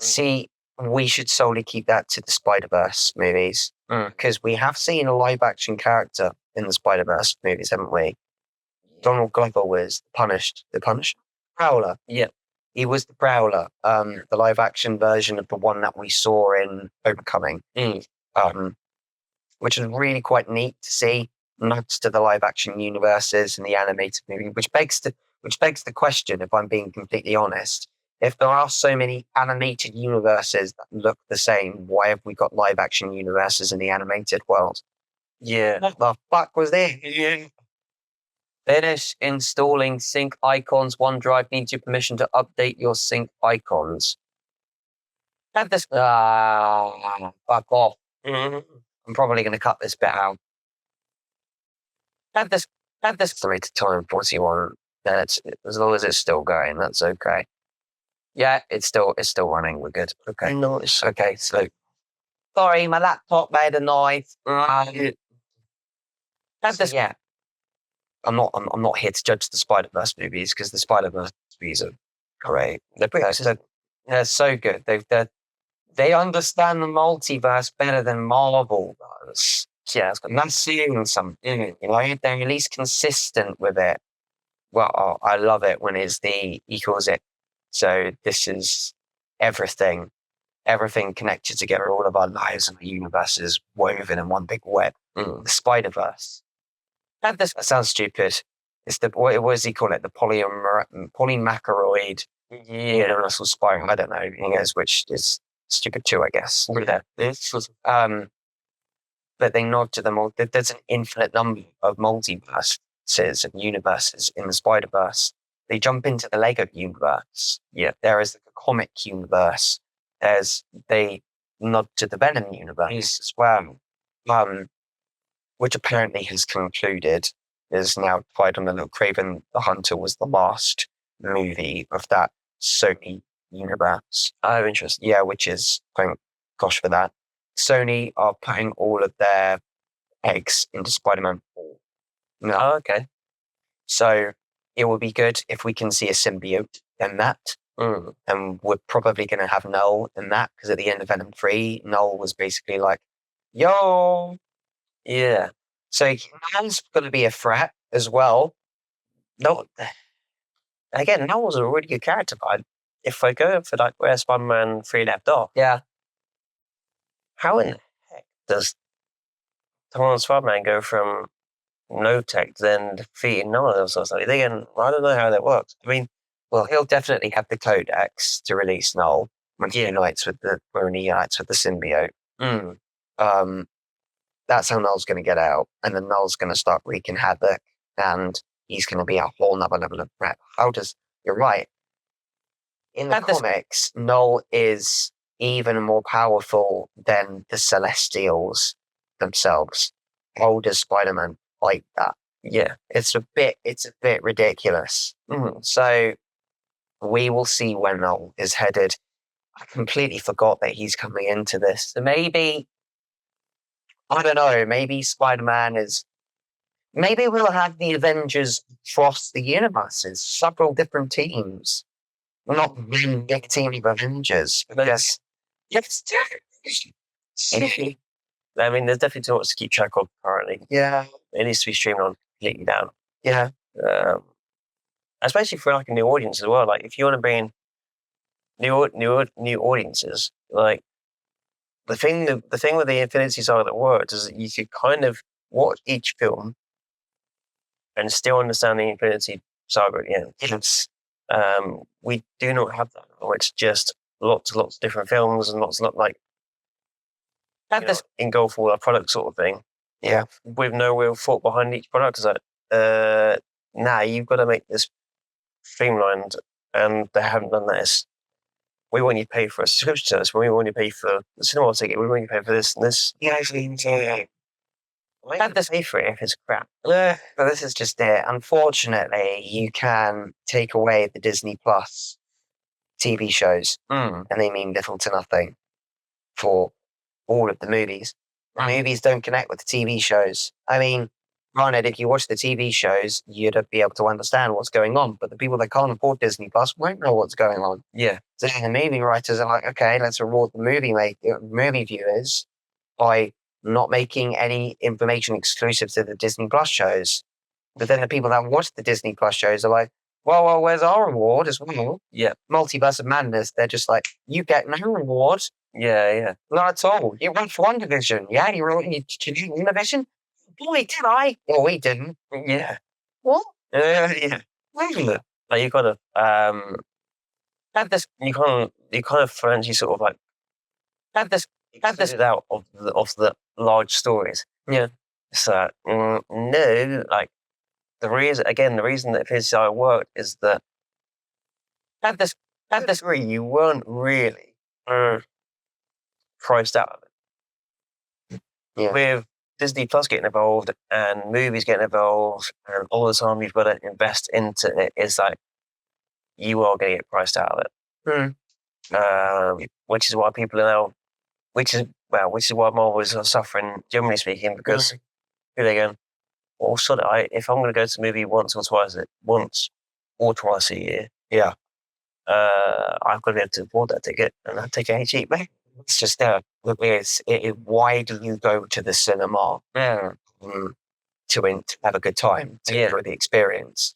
See, we should solely keep that to the Spider-Verse movies because we have seen a live action character in the Spider-Verse movies, haven't we? Donald Glover was the Punished Prowler. Yeah, he was the Prowler. The live action version of the one that we saw in Homecoming. Which is really quite neat to see nods to the live action universes and the animated movie, which begs the question, if I'm being completely honest, if there are so many animated universes that look the same, why have we got live action universes in the animated world? Yeah. What the fuck was this? Finish installing sync icons. OneDrive needs your permission to update your sync icons. Have this. Fuck off. I'm probably going to cut this bit out. Have this. Estimated time 41 minutes. As long as it's still going, that's okay. Yeah, it's still running. We're good. Okay. Nice. Okay. So, sorry, my laptop made a noise. Yeah. I'm not here to judge the Spider-Verse movies because the Spider-Verse movies are great. They're so good. They understand the multiverse better than Marvel does. Yeah, and that's seeing something. They're at least consistent with it. Well, I love it when he calls it. So this is everything connected together. All of our lives and the universe is woven in one big web. The Spider-Verse. That sounds stupid. It's what does he call it? The polymacroid universal spiral. I don't know. He knows, which is stupid too, I guess. But they nod to them all. There's an infinite number of multiverses and universes in the Spider-Verse. They jump into the Lego universe. Yeah, there is the comic universe. They nod to the Venom universe as well. Which apparently has concluded is now Spider-Man and Craven the Hunter was the last movie of that Sony universe. Oh, interesting. Yeah, which is, thank gosh for that. Sony are putting all of their eggs into Spider-Man 4. No. Oh, okay. So it would be good if we can see a symbiote in that. And we're probably going to have Null in that, because at the end of Venom 3, Null was basically like, yo. Yeah. So Null's going to be a threat as well. No, again, Null was a really good character, but if I go for like where Spider-Man 3 left off, Yeah. how in the heck does Tom Holland's Spider-Man go from no tech to then defeating Null or something? Again, I don't know how that works. I mean, well, he'll definitely have the codex to release Null when he unites with the symbiote. That's how Null's going to get out, and then Null's going to start wreaking havoc, and he's going to be a whole nother level of threat. You're right. In the comics, Null is even more powerful than the Celestials themselves. How does Spider-Man fight that? Yeah, it's a bit ridiculous. So we will see where Null is headed. I completely forgot that he's coming into this. So maybe, I don't know, maybe Spider-Man is... Maybe we'll have the Avengers cross the universes, several different teams. Not one big team of Avengers. Yes. I mean, there's definitely too much to keep track of currently. Yeah. It needs to be streamlined completely down. Yeah. Especially for like a new audience as well. Like if you want to bring in new audiences, like the thing with the Infinity Saga that worked is that you could kind of watch each film and still understand the Infinity Saga at the end. Yes. We do not have that. It's just lots of different films and lots like engulf all our product sort of thing. Yeah. With no real thought behind each product. It's like, you've got to make this streamlined, and they haven't done that. We want you to pay for a subscription service. We want you to pay for the cinema ticket. We want you to pay for this and this. I have to pay for it if it's crap. But this is just it. Unfortunately, you can take away the Disney Plus TV shows, and they mean little to nothing for all of the movies. Movies don't connect with the TV shows. I mean, granted, if you watch the TV shows, you'd be able to understand what's going on, but the people that can't afford Disney Plus won't know what's going on. Yeah. So the movie writers are like, okay, let's reward the movie viewers by not making any information exclusive to the Disney Plus shows. But then the people that watch the Disney Plus shows are like, well, where's our reward as well? Yeah. Multiverse of Madness, they're just like, you get no reward. Yeah. Not at all. You went for WandaVision. Yeah, you did you WandaVision? Boy, did I? Well, we didn't. Yeah. What? Yeah. Like you got to have this. You kind of financially sort of like have this out of the large stories. Yeah. So no, like the reason that PCI worked is that at this degree you weren't really priced out of it. Yeah. With Disney Plus getting involved and movies getting involved and all the time you've got to invest into it, it's like you are going to get priced out of it. Which is why people are now, which is why Marvel is suffering, generally speaking, because here they go, well, if I'm going to go to a movie once or twice a year, I've got to be able to afford that ticket, and that ticket ain't cheap, mate. It's just why do you go to the cinema to have a good time, to enjoy the experience?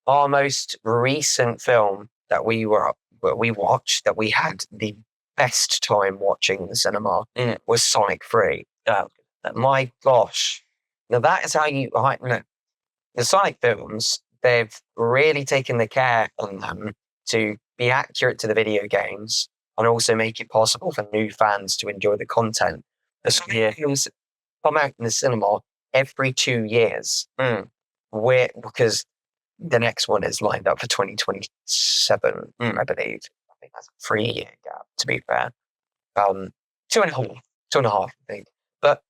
Our most recent film that we watched, that we had the best time watching in the cinema, was Sonic 3. My gosh. Now that is how the Sonic films, they've really taken the care on them to be accurate to the video games and also make it possible for new fans to enjoy the content. The Sonic films come out in the cinema every 2 years, because the next one is lined up for 2027, I believe. I think that's a 3-year gap, to be fair. 2.5, I think. But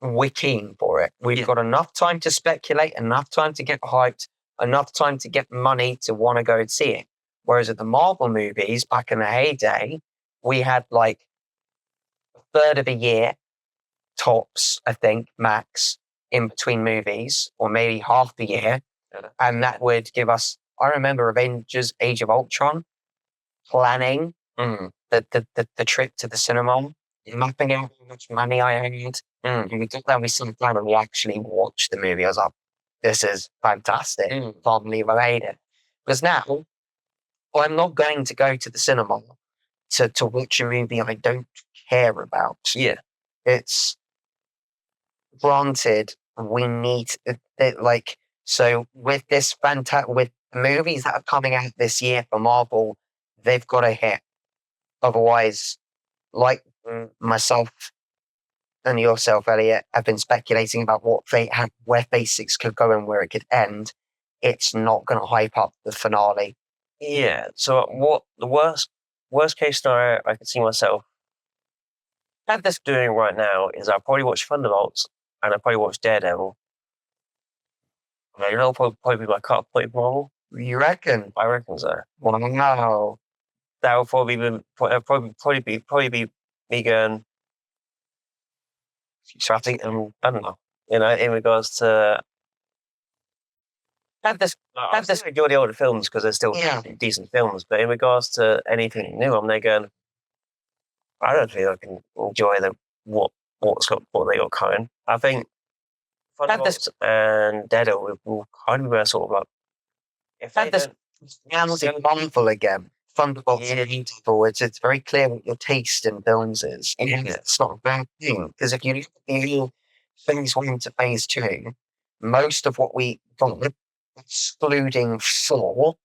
we're keen for it. We've got enough time to speculate, enough time to get hyped, enough time to get money to want to go and see it. Whereas at the Marvel movies, back in the heyday, we had like a third of a year, tops, I think, max, in between movies, or maybe half the year, Yeah. and that would give us. I remember Avengers: Age of Ultron, planning the trip to the cinema, mapping out how much money I had. And we got there, we sat down and we actually watched the movie. I was like, this is fantastic. Can't believe I made it. Because now I'm not going to go to the cinema to watch a movie I don't care about. Yeah. It's granted we need like, so with this with movies that are coming out this year for Marvel, they've got to hit. Otherwise, like myself and yourself, Elliot, have been speculating about where Phase 6 could go and where it could end. It's not going to hype up the finale. Yeah. So what the worst case scenario I could see myself at this doing right now is I'll probably watch Thunderbolts and I'll probably watch Daredevil. And that'll probably be my cut point for Marvel. You reckon? I reckon so. Wow. That will probably be me going. So I think I don't know. In regards to I still enjoy the older films because they're still decent films. But in regards to anything new, I'm there going. I don't think I can enjoy what they got coming. I think Thunderbolts and Daredevil will kind of be sort of like if they don't. Wonderful again. Thunderbolts and Entail, it's very clear what your taste in films is. And it's not a bad thing. Because if you look at the Phase 1 to Phase 2, most of what we got, excluding 4,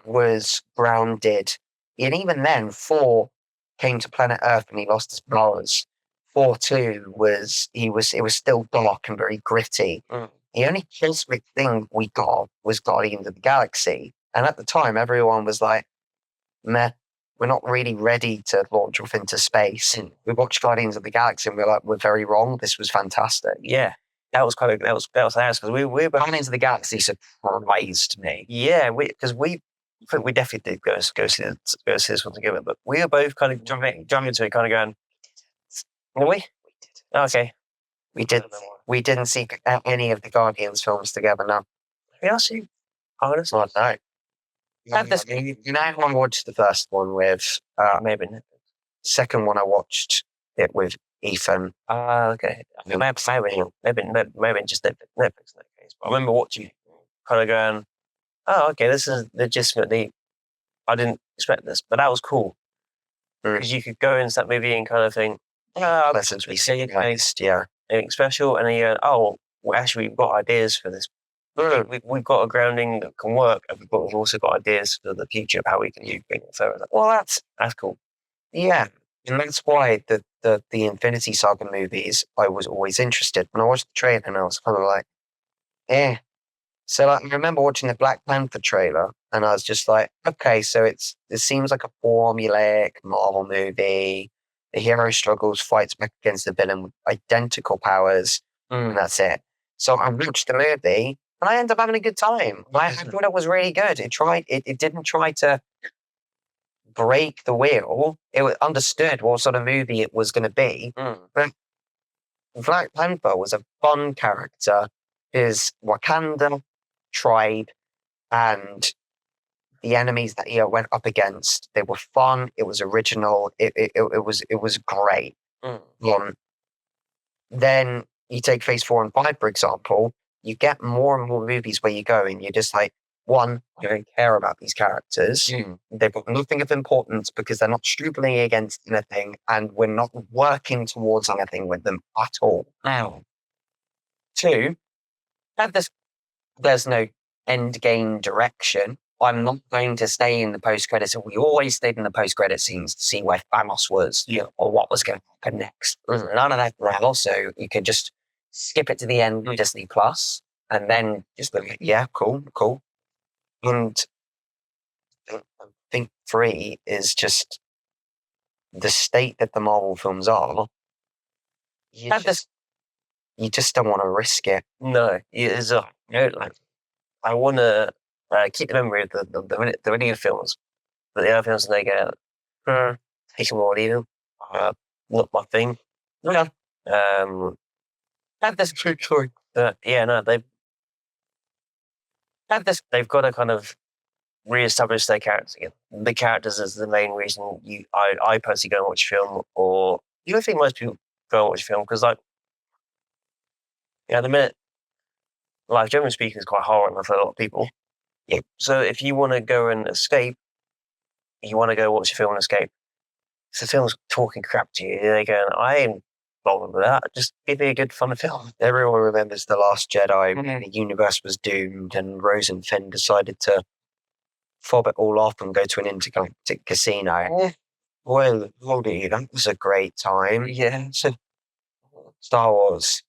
was grounded. And even then, 4 came to planet Earth and he lost his powers. 4-2 it was still dark and very gritty. The only cosmic thing we got was Guardians of the Galaxy. And at the time, everyone was like, meh, we're not really ready to launch off into space. We watched Guardians of the Galaxy and we're like, we're very wrong. This was fantastic. Yeah. That was nice because we Guardians of the Galaxy surprised me. Yeah, because we definitely did go see this one together, but we were both kind of jumping into it, kind of going, "Did we? Okay, we didn't see any of the Guardians films together. No, we are seeing. Honestly, no. I watched the first one with maybe. Second one I watched it with Ethan. Okay. Maybe just Netflix in that case. But I remember watching, kind of going, "Oh, okay, this is legitimately. I didn't expect this, but that was cool because you could go into that movie and kind of think, oh, this is anything special, and then you go, oh, well, actually, we've got ideas for this. We've got a grounding that can work, and we've also got ideas for the future of how we can do things further. Well, that's cool. Yeah, and that's why the Infinity Saga movies I was always interested. When I watched the trailer, and I was kind of like, eh. So like, I remember watching the Black Panther trailer, and I was just like, okay, so it seems like a formulaic Marvel movie. The hero struggles, fights back against the villain with identical powers, and that's it. So I watched the movie, and I ended up having a good time. I thought it was really good. It didn't try to break the wheel. It understood what sort of movie it was going to be. But Black Panther was a fun character. His Wakanda tribe and the enemies that he went up against, they were fun. It was original. It was great. Then you take Phase 4 and 5, for example, you get more and more movies where you go and you're just like, one, I don't care about these characters. They've got nothing of importance because they're not struggling against anything and we're not working towards anything with them at all. Now, 2, there's no end game direction. I'm not going to stay in the post credits. We always stayed in the post credit scenes to see where Thanos was, or what was going to happen next. None of that now. So you could just skip it to the end with Disney Plus, and then just be like, yeah, cool. And I think 3 is just the state that the Marvel films are. You just don't want to risk it. No, I want to keep the memory of the video films, but the other films they go, take them or leave them. Not my thing. That's true story. Yeah, no, they've got to kind of re-establish their characters again. The characters is the main reason I personally go and watch film, or you don't think most people go and watch film because, like, the minute, like, generally speaking, is quite hard for a lot of people. Yeah. So if you want to go and escape, you want to go watch a film and escape. So the film's talking crap to you. They're going, I ain't bothered with that. Just give me a good fun film. Everyone remembers The Last Jedi. The universe was doomed, and Rose and Finn decided to fob it all off and go to an intergalactic casino. Well, Lordy, that was a great time. Yeah. So, Star Wars.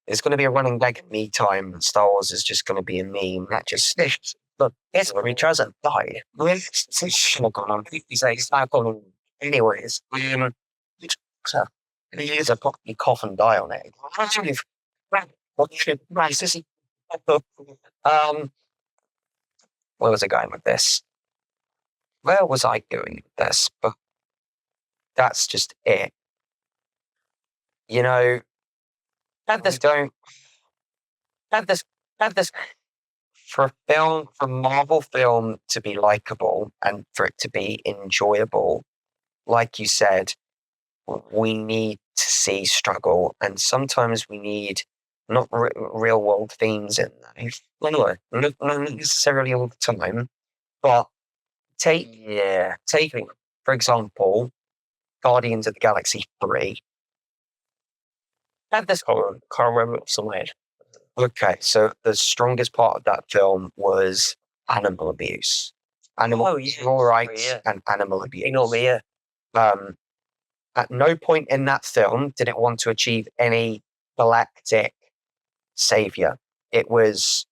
It's going to be a running gag at me time. Star Wars is just going to be a meme. That just Look, yes, he tries to die. it's should have gone on. He's not going anyways. So He is a you cough and die on it. Where was I going with this? Where was I going with this? But that's just it. You know, for a Marvel film to be likable and for it to be enjoyable, like you said, we need to see struggle, and sometimes we need not real world themes in there. Anyway, not necessarily all the time, but taking, for example, Guardians of the Galaxy 3. can't remember off some head. Okay, so the strongest part of that film was animal abuse. Animal rights and animal abuse. Ignore me, yeah. At no point in that film did it want to achieve any galactic savior. It was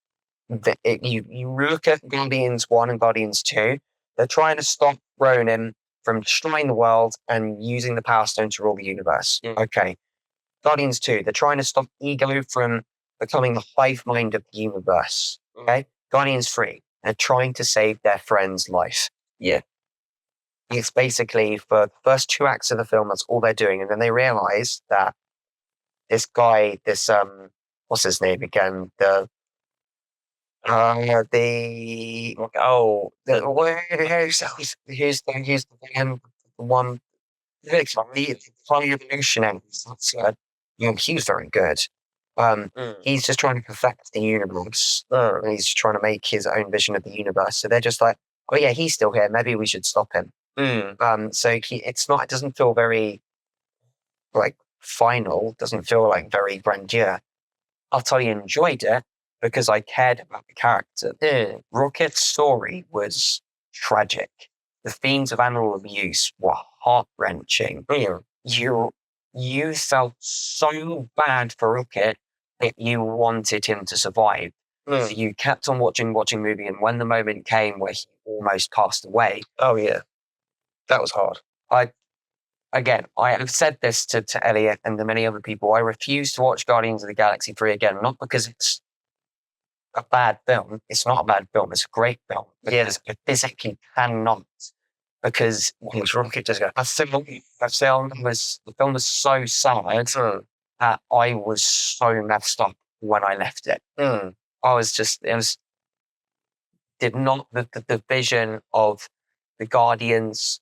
you look at Guardians 1 and Guardians 2, they're trying to stop Ronan from destroying the world and using the Power Stone to rule the universe. Okay. Guardians 2, they're trying to stop Ego from becoming the hive mind of the universe. Okay. Guardians 3, they're trying to save their friend's life. Yeah. It's basically for the first 2 acts of the film, that's all they're doing. And then they realize that this guy, what's his name again? Who's the one, the evolutionary. He was very good. He's just trying to perfect the universe. And he's trying to make his own vision of the universe. So they're just like, oh yeah, he's still here. Maybe we should stop him. So it doesn't feel very like final. Doesn't feel like very grandeur. I'll tell you, enjoyed it because I cared about the character. Rocket's story was tragic. The themes of animal abuse were heart-wrenching. You felt so bad for Rocket that you wanted him to survive. So you kept on watching movie, and when the moment came where he almost passed away, oh yeah, that was hard. I have said this to Elliott and to many other people. I refuse to watch Guardians of the Galaxy 3 again, not because it's a bad film. It's not a bad film. It's a great film. Because I physically cannot. Because Rocket just got. the film was so sad that I was so messed up when I left it. The vision of the Guardians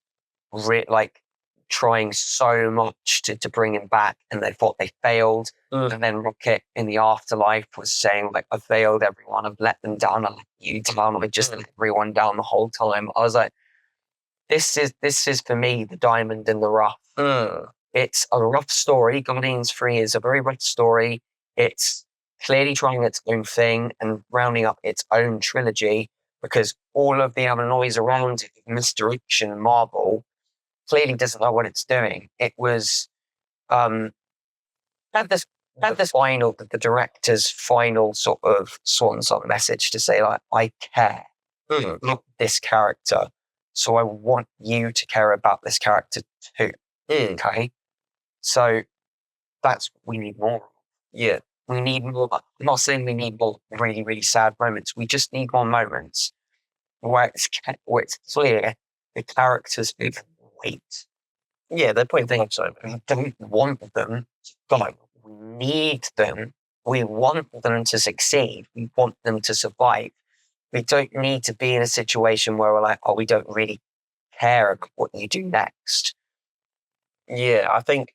trying so much to bring him back, and they thought they failed. And then Rocket in the afterlife was saying, like, I failed everyone, I've let them down, I let you down, I just let everyone down the whole time. I was like, this is for me the diamond in the rough. It's a rough story. Guardians 3 is a very rough story. It's clearly trying its own thing and rounding up its own trilogy, because all of the other noise around it, misdirection, Marvel, clearly doesn't know what it's doing. It was had this the director's final sort of swan song message to say, like, I care about this character, so I want you to care about this character too. Okay, so that's we need more. Yeah, we need more. I'm not saying we need more really, really sad moments. We just need more moments where it's clear the characters have weight. yeah, they're putting things over. We don't want them to go. We need them. We want them to succeed. We want them to survive. We don't need to be in a situation where we're like, oh, we don't really care what you do next. Yeah, I think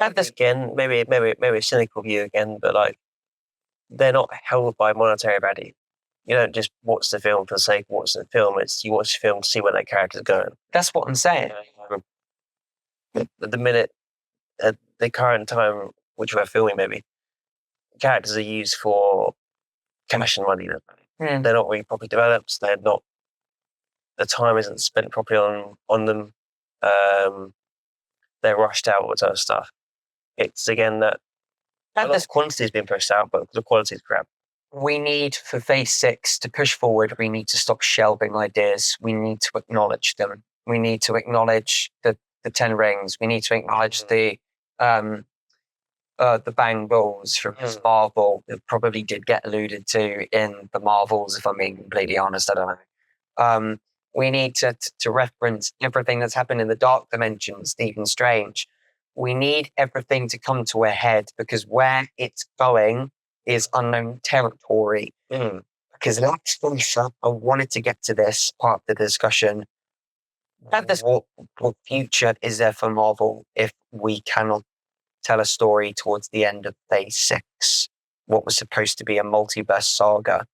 again, maybe a cynical view again, but like they're not held by monetary value. You don't just watch the film for the sake of watching the film. It's you watch the film to see where that character's going. That's what I'm saying. At the minute, at the current time, which we're filming, maybe characters are used for cash and money. They're not really properly developed. They're not. The time isn't spent properly on them. They're rushed out with other stuff. It's again that this quantity has been pushed out, but the quality is crap. We need, for Phase 6 to push forward, we need to stop shelving ideas. We need to acknowledge them. We need to acknowledge the 10 rings. We need to acknowledge the bang balls from Marvel that probably did get alluded to in the Marvels, if I'm being completely honest. I don't know. We need to reference everything that's happened in the Dark Dimension, Stephen Strange. We need everything to come to a head because where it's going is unknown territory. Because let's face it, I wanted to get to this part of the discussion. What future is there for Marvel if we cannot tell a story towards the end of Phase 6? What was supposed to be a multiverse saga?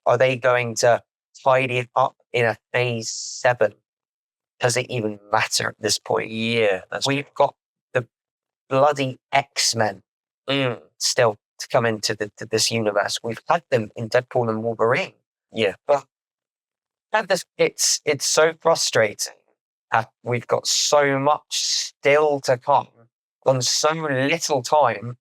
Are they going to tidy it up in a Phase 7? Does it even matter at this point? Yeah. We've got the bloody X-Men still to come into this universe. We've had them in Deadpool and Wolverine. Yeah. But it's so frustrating. We've got so much still to come on so little time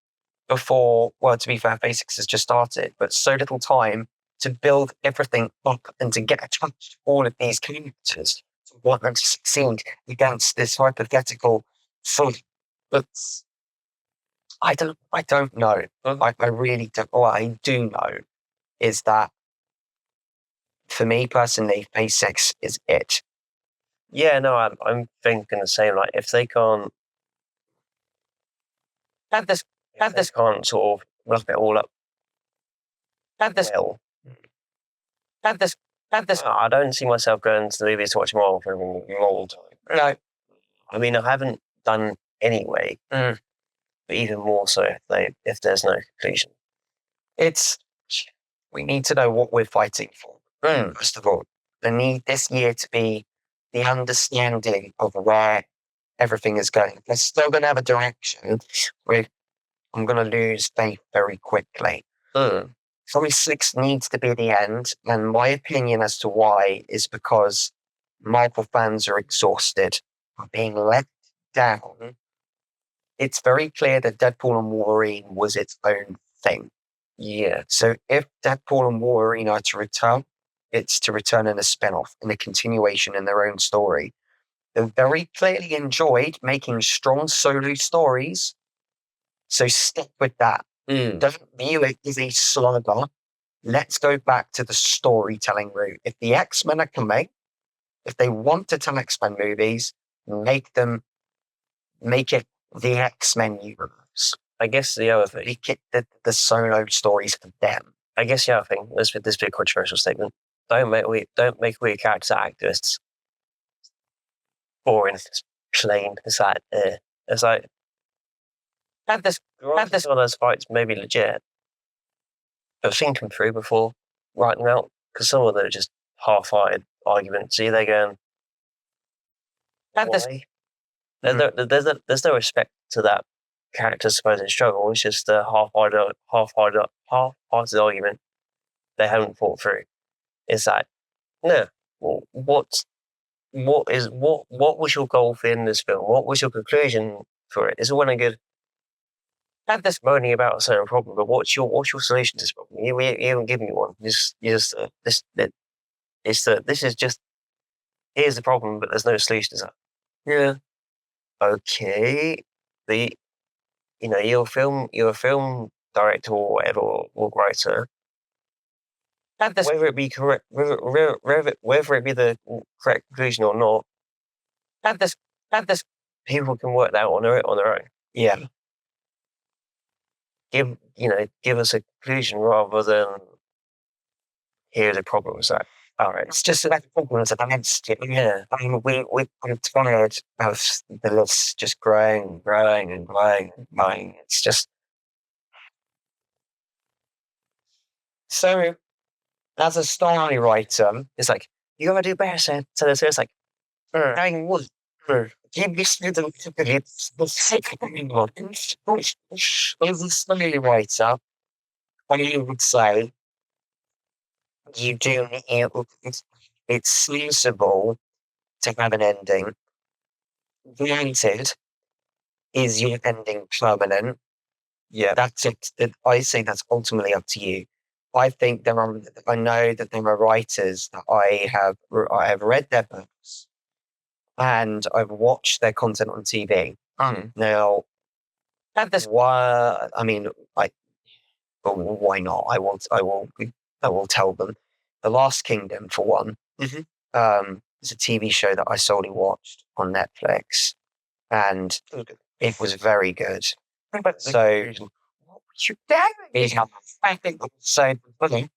before, well, to be fair, Phase 6 has just started, but so little time to build everything up and to get attached to all of these characters to want them to succeed against this hypothetical thing. But I don't know. I really don't. What I do know is that for me personally, Phase 6 is it. Yeah, no, I'm thinking the same. Like, if they can't, can't sort of wrap it all up. I don't see myself going to the movies to watch Marvel for a long time. No, I mean, I haven't done anyway. But even more so if there's no conclusion. We need to know what we're fighting for. First of all, I need this year to be the understanding of where everything is going. If they're still going to have a direction, I'm going to lose faith very quickly. Phase 6 needs to be the end, and my opinion as to why is because Marvel fans are exhausted of being let down. It's very clear that Deadpool and Wolverine was its own thing. Yeah. So if Deadpool and Wolverine are to return, it's to return in a spin-off, in a continuation in their own story. They very clearly enjoyed making strong solo stories, so stick with that. Don't view it as a saga. Let's go back to the storytelling route. If the X-Men are coming, if they want to tell X-Men movies, make it the X-Men universe. I guess the other thing, make it the solo stories for them. I guess the other thing, this be a controversial statement. Don't make weird characters activists. Boring, plain. It's like all those fights may be legit, but think them through before writing them out, because some of them are just half-hearted arguments. See, they're going. Why? There's no respect to that character's supposed struggle. It's just a half-hearted argument they haven't thought through. It's like, no. What was your goal for in this film? What was your conclusion for it? It's all well and good. This moaning about a certain problem, but what's your solution to this problem? You haven't given me one. This is just here's the problem, but there's no solution to that. Yeah. Okay. You're a film director or whatever, or writer. Whether it be correct, whether it be the correct conclusion or not, people can work that out on their own. Yeah. Give us a conclusion rather than here's a problem with that. All right. It's just about problems against it. Yeah. I mean, I'm tired of the list just growing and growing and growing and growing. It's just so. As a story writer, It's like, you gotta do better, Sam. So it's like, I would give this little it's the second one. As a story writer, I would say you do it's sensible to have an ending. Granted, is your ending permanent? yeah, That's it. I say that's ultimately up to you. I think I know that there are writers that I have read their books and I've watched their content on TV. Now, I mean, like, why not? I will tell them. The Last Kingdom, for one, is a TV show that I solely watched on Netflix, and it was very good. So, you doing? I think so. Okay.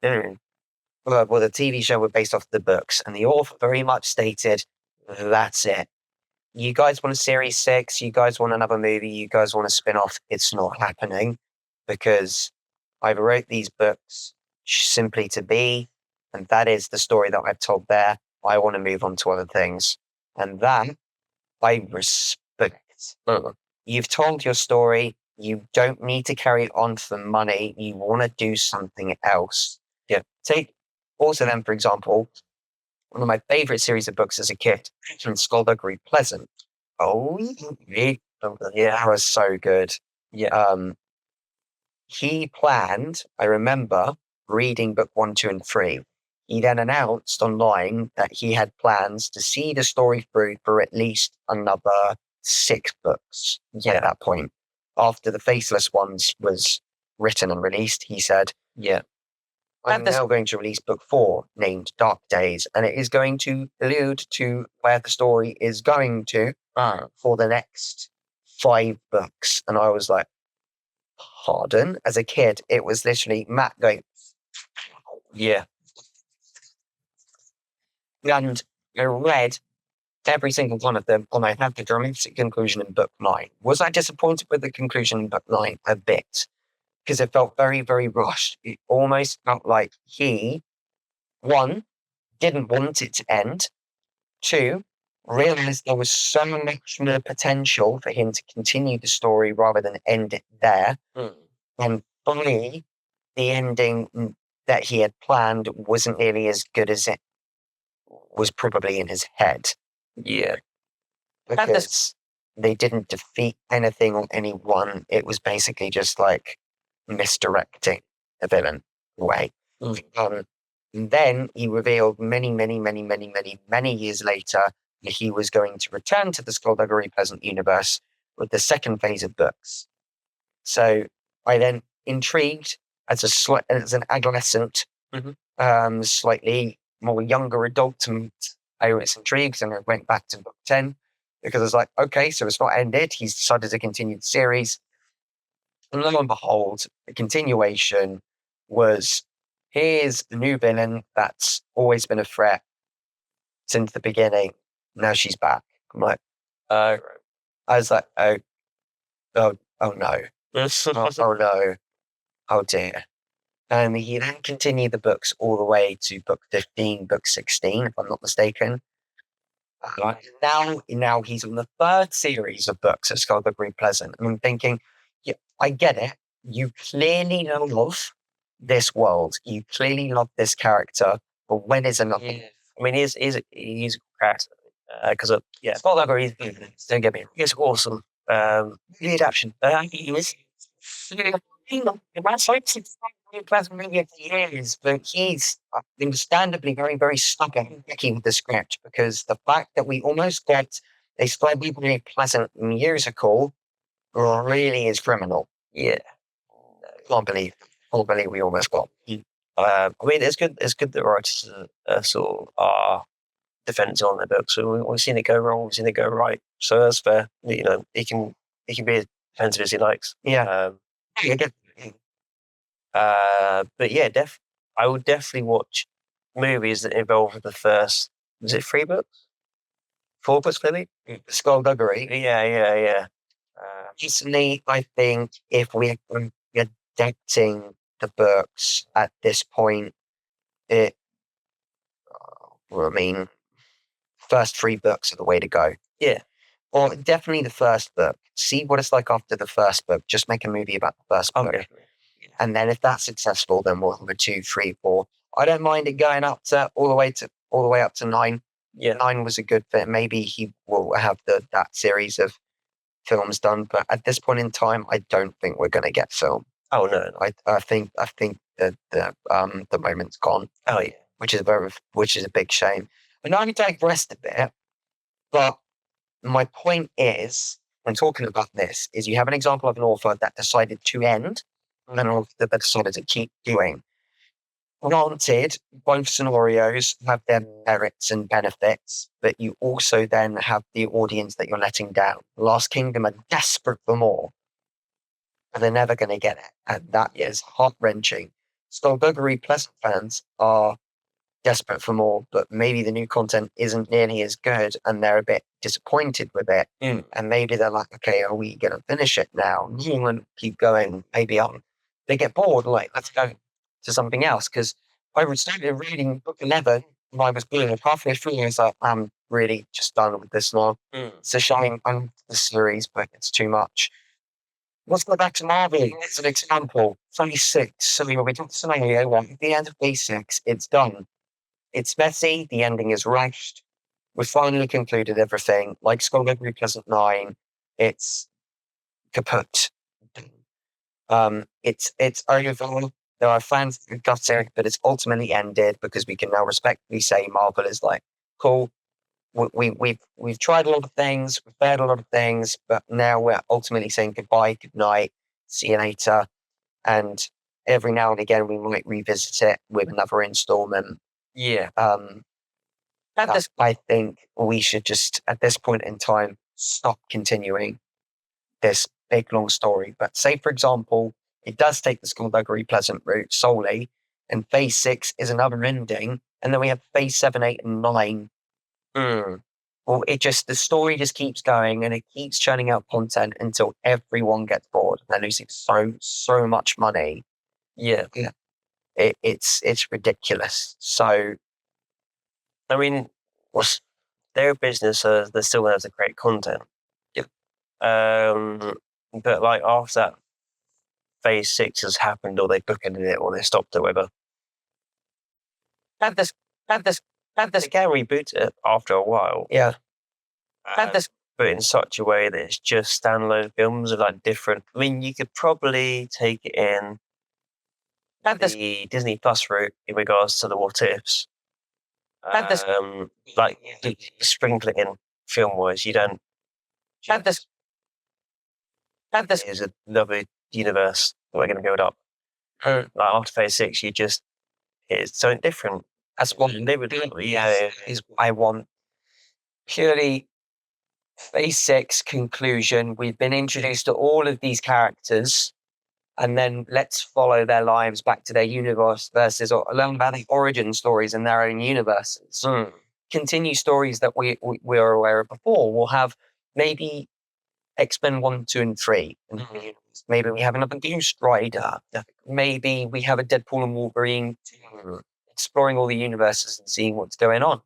Well, the TV show was based off the books, and the author very much stated, "That's it. You guys want a series 6? You guys want another movie? You guys want a spin off? It's not happening because I wrote these books simply to be, and that is the story that I've told there. I want to move on to other things, and that I respect. You've told your story. You don't need to carry it on for money. You want to do something else. Yeah. Take also then, for example, one of my favorite series of books as a kid, from Skullduggery Pleasant. Oh, yeah, that was so good. yeah, He planned, I remember reading book 1, 2, and 3. He then announced online that he had plans to see the story through for at least another 6 books at that point. After the Faceless Ones was written and released, he said, yeah. I'm now going to release book 4 named Dark Days, and it is going to allude to where the story is going to for the next 5 books. And I was like, pardon? As a kid, it was literally Matt going, Yeah. and I read every single one of them, and I had the dramatic conclusion in book 9. Was I disappointed with the conclusion in book 9? A bit. Because it felt very, very rushed. It almost felt like he, one, didn't want it to end. 2, realized there was so much more potential for him to continue the story rather than end it there. And 3, the ending that he had planned wasn't nearly as good as it was probably in his head. Yeah. Because they didn't defeat anything or anyone. It was basically just like misdirecting a villain away. And then he revealed many, many, many, many, many, many years later that he was going to return to the Skullduggery Pleasant universe with the second phase of books. So I then, intrigued as an adolescent, slightly more younger adult, and I was intrigued and I went back to book 10 because I was like, okay, so it's not ended. He's decided to continue the series. And lo and behold, the continuation was here's the new villain that's always been a threat since the beginning. Now she's back. I'm like, I was like, oh no. Oh no. Oh dear. And he then continued the books all the way to book 15, book 16, if I'm not mistaken. Now he's on the 3rd series of books at Skullduggery Pleasant. And I'm thinking, yeah, I get it. You clearly love this world. You clearly love this character. But when is enough? I mean, he's a character because Skullduggery. Don't get me wrong, it's awesome. The adaptation. He was. Years, but he's understandably very, very stubborn and picky with the script because the fact that we almost get a slightly very pleasant musical really is criminal. Yeah. Can't believe we almost got. I mean, it's good. It's good that writers sort of are defensive on their books. So we've seen it go wrong, we've seen it go right. So that's fair. You know, he can be as defensive as he likes. Yeah. But yeah, I would definitely watch movies that involve the first. Was it 3 books? 4 books, maybe? Skullduggery. Yeah. Recently, I think if we're adapting the books at this point, first 3 books are the way to go. Yeah. Or definitely the first book. See what it's like after the first book. Just make a movie about the first book. Okay. And then if that's successful, then we'll have a 2, 3, 4. I don't mind it going up to all the way up to 9. Yeah. 9 was a good fit. Maybe he will have that series of films done, but at this point in time, I don't think we're going to get film. Oh no. I think that the moment's gone. Oh yeah. Which is a big shame. And I digress a bit, but my point is, when talking about this, is you have an example of an author that decided to end and an author that decided to keep doing. Granted, both scenarios have their merits and benefits, but you also then have the audience that you're letting down. Last Kingdom are desperate for more, but they're never going to get it. And that is heart-wrenching. Skullduggery Pleasant fans are desperate for more, but maybe the new content isn't nearly as good and they're a bit disappointed with it. And maybe they're like, okay, are we going to finish it now? And keep going. Maybe they get bored, like, let's go to something else. Because I started reading book 11 and I was good. Halfway through, I was like, I'm really just done with this now. It's a shame on the series, but it's too much. Let's go back to Marvel. As an example, Phase 6. So we talked to scenario at the end of Phase 6, it's done. It's messy. The ending is rushed. We've finally concluded everything. Like Skullduggery Pleasant 9, it's kaput. It's over. There are fans that got it, but it's ultimately ended because we can now respectfully say Marvel is like, cool. We've tried a lot of things, we've failed a lot of things, but now we're ultimately saying goodbye, good night, see you later. And every now and again, we might revisit it with another installment. Yeah. I think we should just, at this point in time, stop continuing this big, long story. But say, for example, it does take the Skullduggery Pleasant route solely, and Phase 6 is another ending, and then we have Phase 7, 8, and 9. Well, the story just keeps going, and it keeps churning out content until everyone gets bored. They're losing so much money. Yeah. It's ridiculous. So, I mean, their business, they're still going to have to create content. Yep. But like after that Phase 6 has happened, or they bookended it, or they stopped it, whatever. Had this again reboot it after a while. Yeah. But in such a way that it's just standalone films of like different. I mean, you could probably take it in the Disney Plus route in regards to the what ifs. Like sprinkle it in film wise. You don't. This is another universe that we're going to build up. Like after Phase 6, it's something different. That's what I want. Purely Phase 6 conclusion. We've been introduced to all of these characters, and then let's follow their lives back to their universe versus or learn about the origin stories in their own universes. Continue stories that we are aware of before. We'll have maybe X-Men 1, 2, and 3. Maybe we have another Ghost Rider. Maybe we have a Deadpool and Wolverine exploring all the universes and seeing what's going on.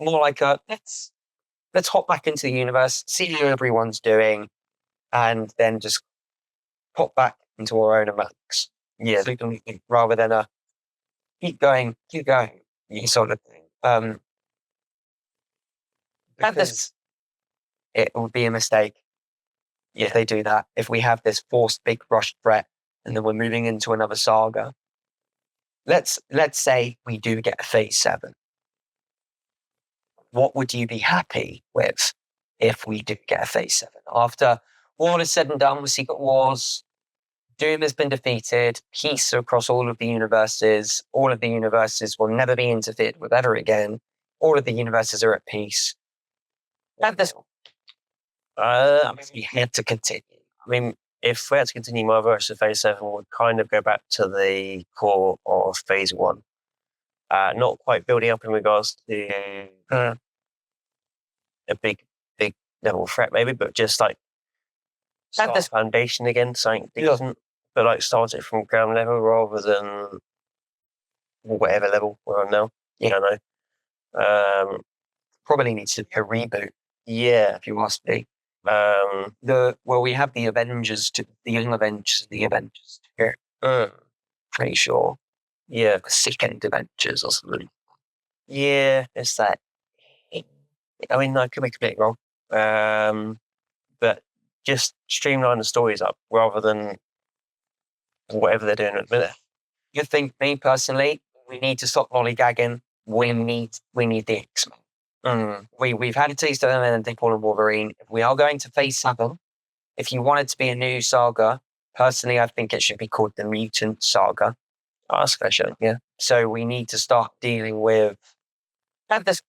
More like let's hop back into the universe, see how everyone's doing, and then just pop back into our own amongst. Yeah, rather than keep going, sort of thing. It would be a mistake if they do that. If we have this forced big rush threat, and then we're moving into another saga. Let's say we do get a Phase 7. What would you be happy with if we do get a Phase 7? After all is said and done with Secret Wars, Doom has been defeated, peace across all of the universes will never be interfered with ever again. All of the universes are at peace. And this, we had to continue. I mean, if we had to continue my version of Phase 7, would kind of go back to the core of Phase 1. Not quite building up in regards to a big level threat, maybe, but just like start this foundation again, something decent, but like start it from ground level rather than whatever level we're on now. You don't know. Probably needs to be a reboot Yeah. if you ask me. We have the Avengers, the Young Avengers, the Avengers here. Pretty sure. Yeah. The Second Avengers or something. Yeah, it's that. I mean, I could be completely wrong. But just streamline the stories up rather than whatever they're doing at the minute. You think, me personally, we need to stop lollygagging. We need the X-Men. We've had a taste of them in Deadpool and Wolverine. If we are going to Phase 7, if you want it to be a new saga, personally, I think it should be called the Mutant Saga. Oh, that's fair show, yeah. So we need to start dealing with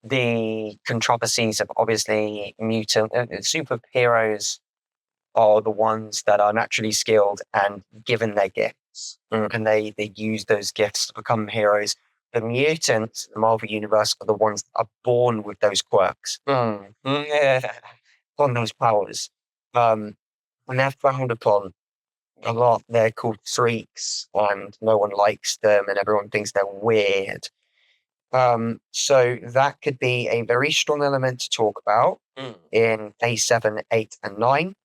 the controversies of obviously mutant superheroes are the ones that are naturally skilled and given their gifts, and they use those gifts to become heroes. The mutants, the Marvel Universe, are the ones that are born with those quirks, on those powers, and they're frowned upon a lot. They're called freaks, and no one likes them, and everyone thinks they're weird. So that could be a very strong element to talk about in Phase 7, 8, and 9.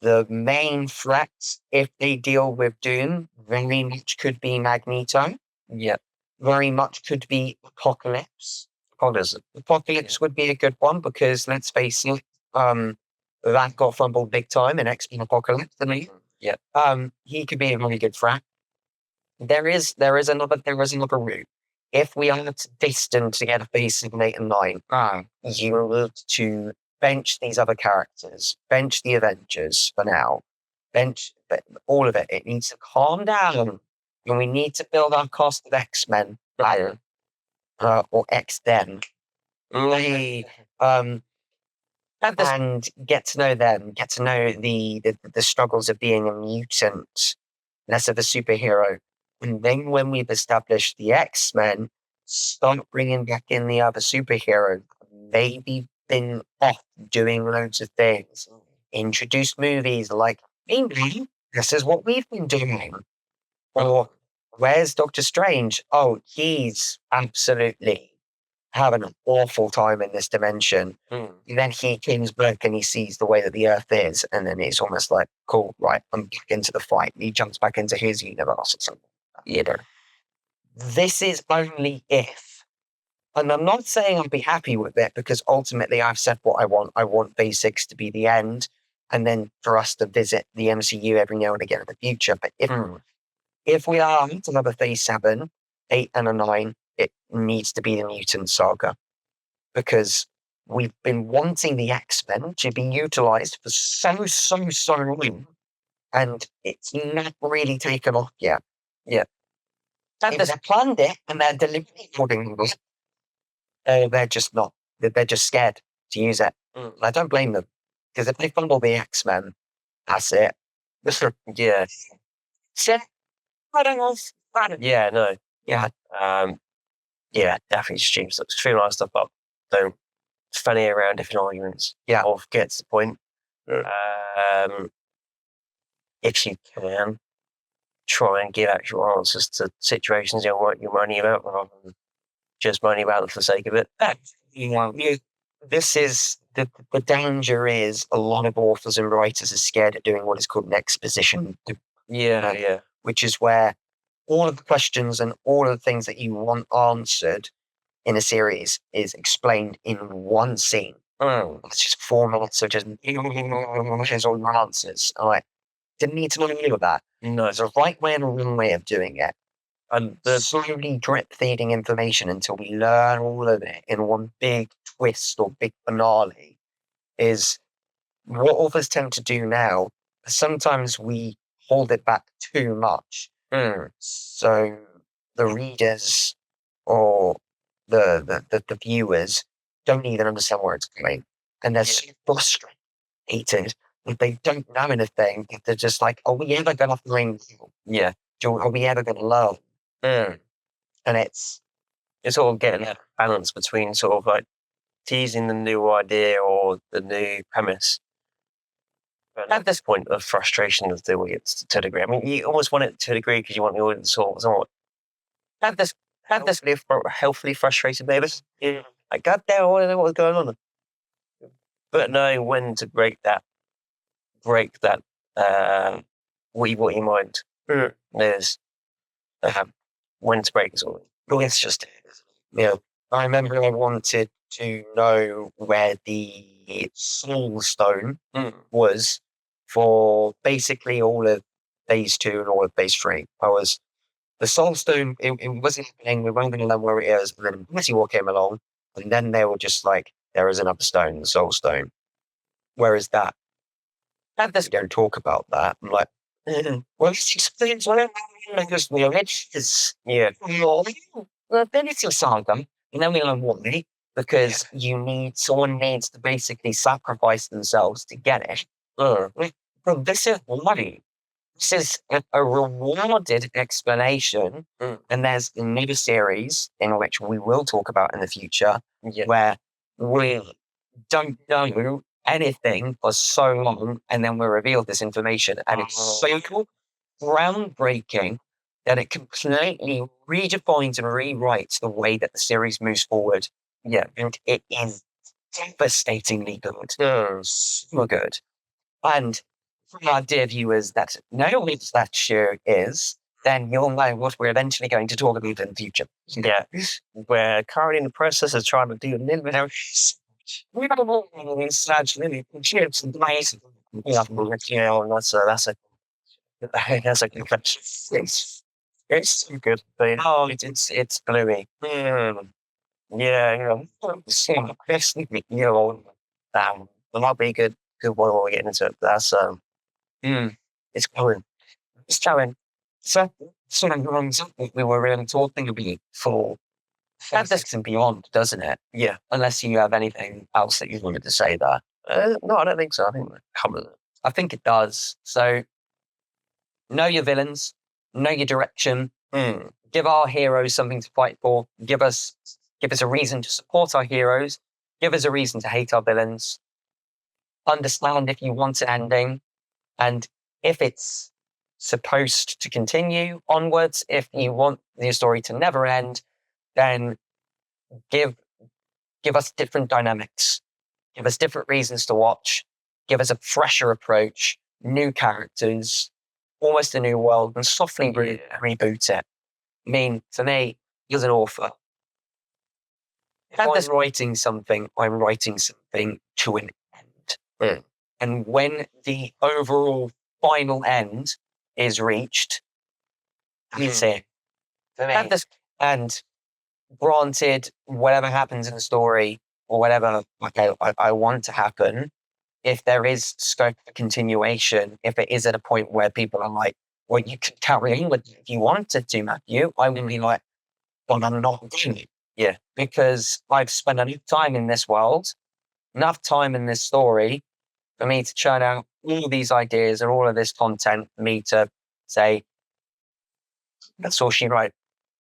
The main threats, if they deal with Doom, very much could be Magneto. Yeah. Very much could be Apocalypse. Apocalypse would be a good one because, let's face it, that got fumbled big time in X-Men Apocalypse, didn't he? Yeah. He could be a very good threat. There is another route. If we are destined to get a Phase 7, 8, and 9, you need to bench these other characters, bench the Avengers for now, bench all of it. It needs to calm down, and we need to build our cast of X-Men, or X-Den, and get to know them, get to know the struggles of being a mutant, less of a superhero. And then when we've established the X-Men, start bringing back in the other superheroes. Maybe been off doing loads of things. Introduce movies like, this is what we've been doing. Or, where's Doctor Strange? Oh, he's absolutely having an awful time in this dimension. And then he comes back and he sees the way that the Earth is, and then it's almost like, cool, right, I'm back into the fight. And he jumps back into his universe or something. This is only if. And I'm not saying I'll be happy with it, because ultimately I've said what I want. I want Phase 6 to be the end, and then for us to visit the MCU every now and again in the future. But if we are to have a Phase 7, 8, and a 9, it needs to be the Mutant Saga. Because we've been wanting the X-Men to be utilized for so long, and it's not really taken off yet. Yeah. And they've planned it, and they're delivering accordingly. They're just not. They're just scared to use it. I don't blame them, because if they fumble the X-Men, that's it. Yeah. Shit. I don't know. Yeah, no. Yeah. Yeah, definitely streamline stuff up. Don't fanny around different arguments. Yeah. Or get to the point. If you can, try and give actual answers to situations you're moaning about, rather than just moaning about them for the sake of it. This is the danger is a lot of authors and writers are scared of doing what is called an exposition. Yeah. Which is where all of the questions and all of the things that you want answered in a series is explained in one scene. It's just 4 minutes of just here's all your answers. Didn't need to know any of that. No. There's a right way and a wrong way of doing it. And slowly drip feeding information until we learn all of it in one big twist or big finale is what authors tend to do now. Sometimes we hold it back too much. So the readers or the viewers don't even understand where it's going, and they're so frustrated that they don't know anything. They're just like, "Are we ever going to find you? Yeah. Are we ever going to love?" Mm. And it's Sort of getting that balance between sort of like teasing the new idea or the new premise. But at this point, the frustration of the audience to a degree. I mean, you almost want it to a degree because you want the audience to somewhat have this healthily frustrated maybe. Yeah. Like, God damn, I want to know what's going on. But knowing when to break that what you mind is when to break it all. well, it's just I remember I wanted to know where the soul stone was for basically all of phase 2 and all of phase 3. The soul stone, it wasn't happening, we weren't going to know where it is, and then Messi War came along, and then they were just like, there is another stone, the soul stone. Where is that? And let's go talk about that. I'm like, well, this explains what because it is. Yeah. Well, then it's a saga. You know why? Because someone needs to basically sacrifice themselves to get it. But this is money. This is a rewarded explanation. And there's another series in which we will talk about in the future where we don't know anything for so long, and then we reveal this information, and it's so cool, groundbreaking that it completely redefines and rewrites the way that the series moves forward. Yeah, and it is devastatingly good. Super good. And for our dear viewers that know what that show is, then you'll know what we're eventually going to talk about in the future. Yeah. We're currently in the process of trying to do a little bit of we got a little such little chips and nice. Yeah, that's a confession. It's too good. But, oh, it's gloomy. Yeah, you know, the best thing, you know, there might be a good one when we get into it. That's it's going. It's going. So sort of runs up what we were really talking about for Fantasy and beyond, doesn't it? Yeah. Unless you have anything else that you wanted to say there. No, I don't think so. I think that covers it. I think it does. So know your villains, know your direction, give our heroes something to fight for, give us a reason to support our heroes, give us a reason to hate our villains, understand if you want an ending, and if it's supposed to continue onwards, if you want the story to never end, then give us different dynamics, give us different reasons to watch, give us a fresher approach, new characters, almost a new world, and softly reboot it. I mean, for me, as an author, if I'm writing something, I'm writing something to an end. And when the overall final end is reached, that's it. For me. And granted, whatever happens in the story or whatever I want to happen, if there is scope for continuation, if it is at a point where people are like, well, you can carry on with it if you wanted to, Matthew, I would be like, well, I'm not doing it. Yeah. Because I've spent enough time in this world, enough time in this story for me to churn out all of these ideas and all of this content for me to say, that's all she wrote.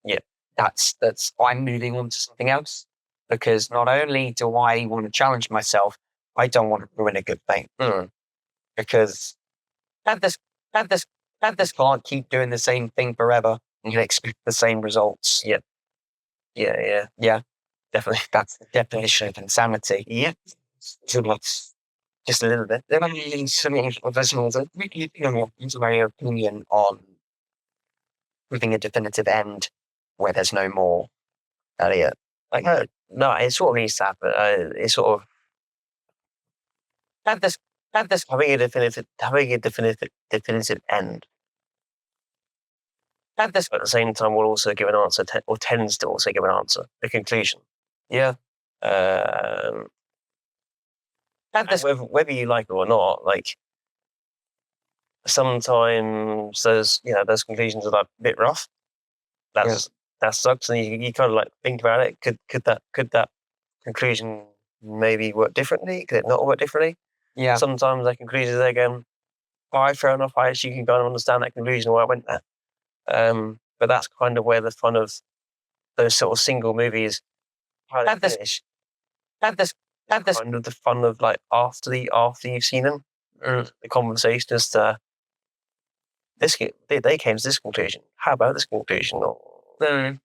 Yeah. That's I'm moving on to something else, because not only do I want to challenge myself, I don't want to ruin a good thing. Because this can't keep doing the same thing forever and you expect the same results. Yeah. Definitely. That's the definition of insanity. Yeah. Too much. Just a little bit. There might be some professionals that really, into my opinion on putting a definitive end where there's no more. Elliott. Like, no, it's sort of really sad, but it's sort of having a definitive end. At the same time, will also give an answer, or tends to also give an answer, a conclusion. Yeah. Whether you like it or not, like sometimes those conclusions are like a bit rough. That's that sucks. And you kind of like think about it. Could that conclusion maybe work differently? Could it not work differently? Yeah. Sometimes that conclusion they're going, all right, fair enough. I actually can kind of understand that conclusion why I went there. But that's kind of where the fun of those sort of single movies finish. Have this. Kind of the fun of like after you've seen them, the conversation as to this. They came to this conclusion. How about this conclusion? Or that's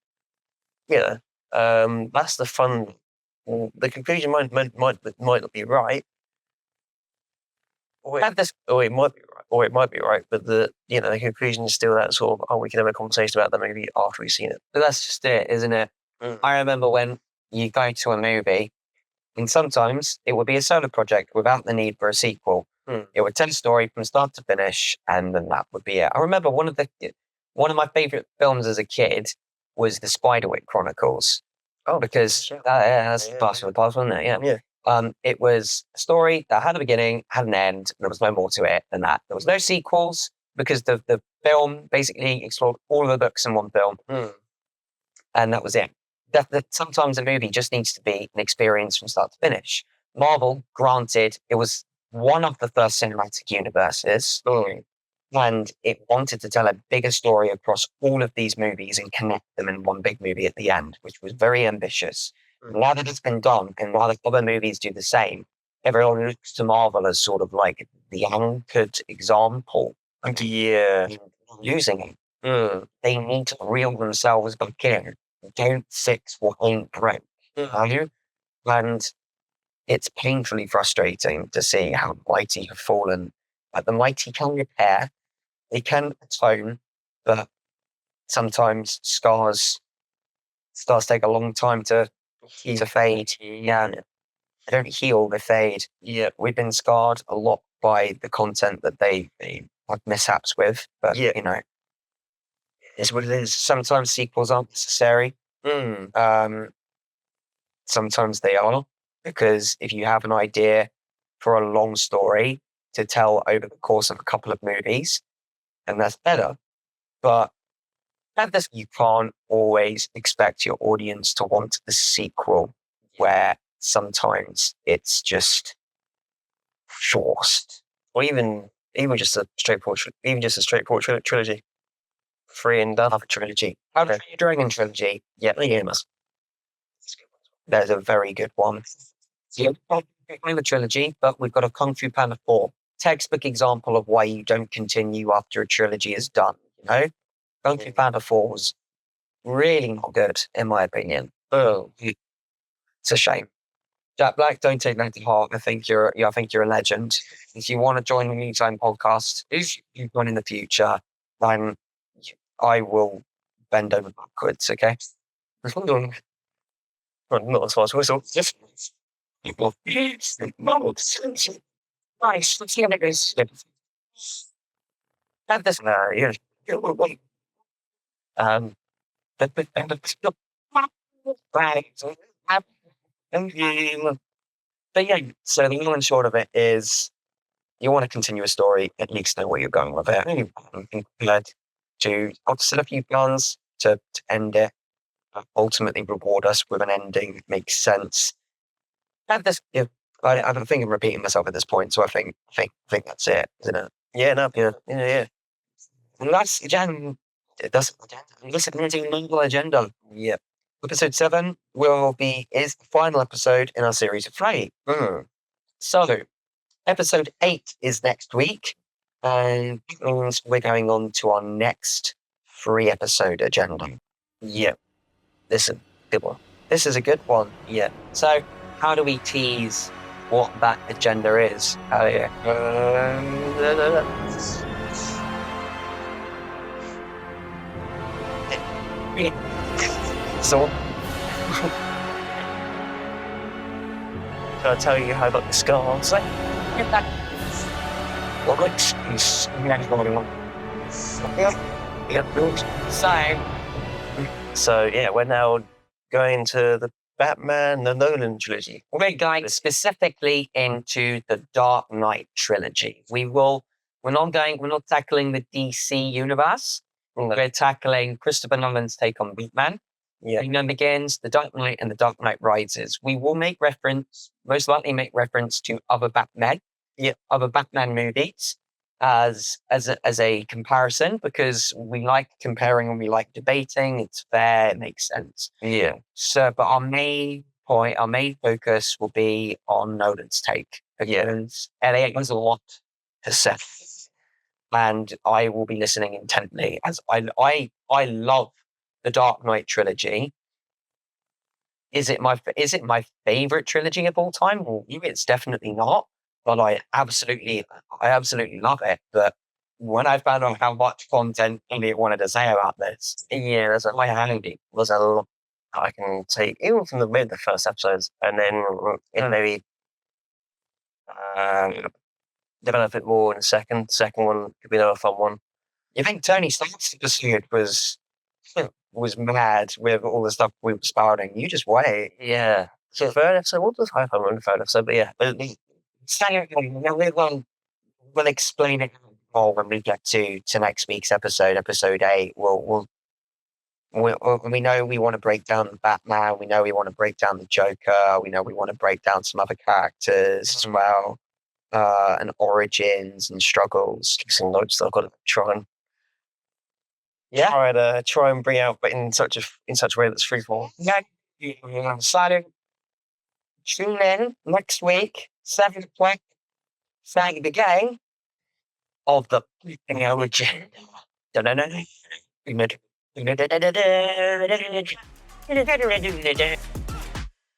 the fun. The conclusion might not be right, or it might be right, or it might be right. But the conclusion is still that sort of we can have a conversation about that maybe after we've seen it. But that's just it, isn't it? I remember when you go to a movie, and sometimes it would be a solo project without the need for a sequel. It would tell a story from start to finish, and then that would be it. I remember one of my favorite films as a kid was the Spiderwick Chronicles. Oh, because that's Blast from the Past, wasn't it? Yeah. It was a story that had a beginning, had an end, and there was no more to it than that. There was no sequels because the film basically explored all of the books in one film, and that was it. That sometimes a movie just needs to be an experience from start to finish. Marvel, granted, it was one of the first cinematic universes, and it wanted to tell a bigger story across all of these movies and connect them in one big movie at the end, which was very ambitious. Now that it's been done, and while the other movies do the same, everyone looks to Marvel as sort of like the anchored example. Using it. They need to reel themselves back in. Don't fix what ain't broke. And it's painfully frustrating to see how mighty have fallen. But the mighty can repair, they can atone, but sometimes scars take a long time to fade. Yeah, they don't heal; they fade. Yeah, we've been scarred a lot by the content that they had mishaps with. But it's what it is. Sometimes sequels aren't necessary. Sometimes they are, because if you have an idea for a long story to tell over the course of a couple of movies, and that's better. But you can't always expect your audience to want the sequel, where sometimes it's just forced, or even just a straightforward trilogy. Free and done. Have a trilogy. Have a Dragon trilogy. Yeah, there's a very good one. Yeah, a trilogy, but we've got a Kung Fu Panda 4. Textbook example of why you don't continue after a trilogy is done. Kung Fu Panda 4 was really not good, in my opinion. It's a shame. Jack Black, don't take that to heart. I think you're a legend. If you want to join the New Time podcast, if you join in the future, then I will bend over backwards. Okay. Not as far as whistle. Nice. Let's see how it goes. Have this. But yeah, so the long and short of it is, you want to continue a story, at least know where you're going with it. To set a few plans to end it, ultimately reward us with an ending that makes sense. And this, I think I'm repeating myself at this point, so I think that's it, isn't it? Yeah. And that's agenda. Listen to Noble Agenda. Yeah. Episode 7 is the final episode in our series of 3. So, episode 8 is next week, and that means we're going on to our next 3-episode agenda. Yeah. Listen, good one. This is a good one. Yeah. So, how do we tease what that agenda is? So, can I tell you how about the scars? So yeah, we're now going to the Batman, the Nolan trilogy. We're going specifically into the Dark Knight trilogy. We're not tackling the DC universe. We're tackling Christopher Nolan's take on Batman. Yeah. Batman Begins, The Dark Knight, and The Dark Knight Rises. We will most likely make reference to other Batman movies as a comparison, because we like comparing and we like debating. It's fair, it makes sense. Yeah. So, but our main focus will be on Nolan's take, because Elliott has a lot to say, and I will be listening intently, as I love the Dark Knight trilogy. Is it my favorite trilogy of all time? Well, it's definitely not, but I absolutely love it. But when I found out how much content Elliott wanted to say about this, there's a my handy. was a lot I can take, even from the first episodes, and then maybe develop it more in the second. Second one could be another fun one. You think Tony Stark's episode was mad with all the stuff we were spouting? You just wait. Yeah. So third episode, what was I can't remember the third episode, but yeah. We'll explain it more when we get to next week's episode 8. We know we want to break down the Batman. We know we want to break down the Joker. We know we want to break down some other characters as well, and origins and struggles. Some notes that I've got to try and try and bring out, but in such a way that's fruitful. Yeah, so tune in next week, 7 o'clock. Sang the game of the origin.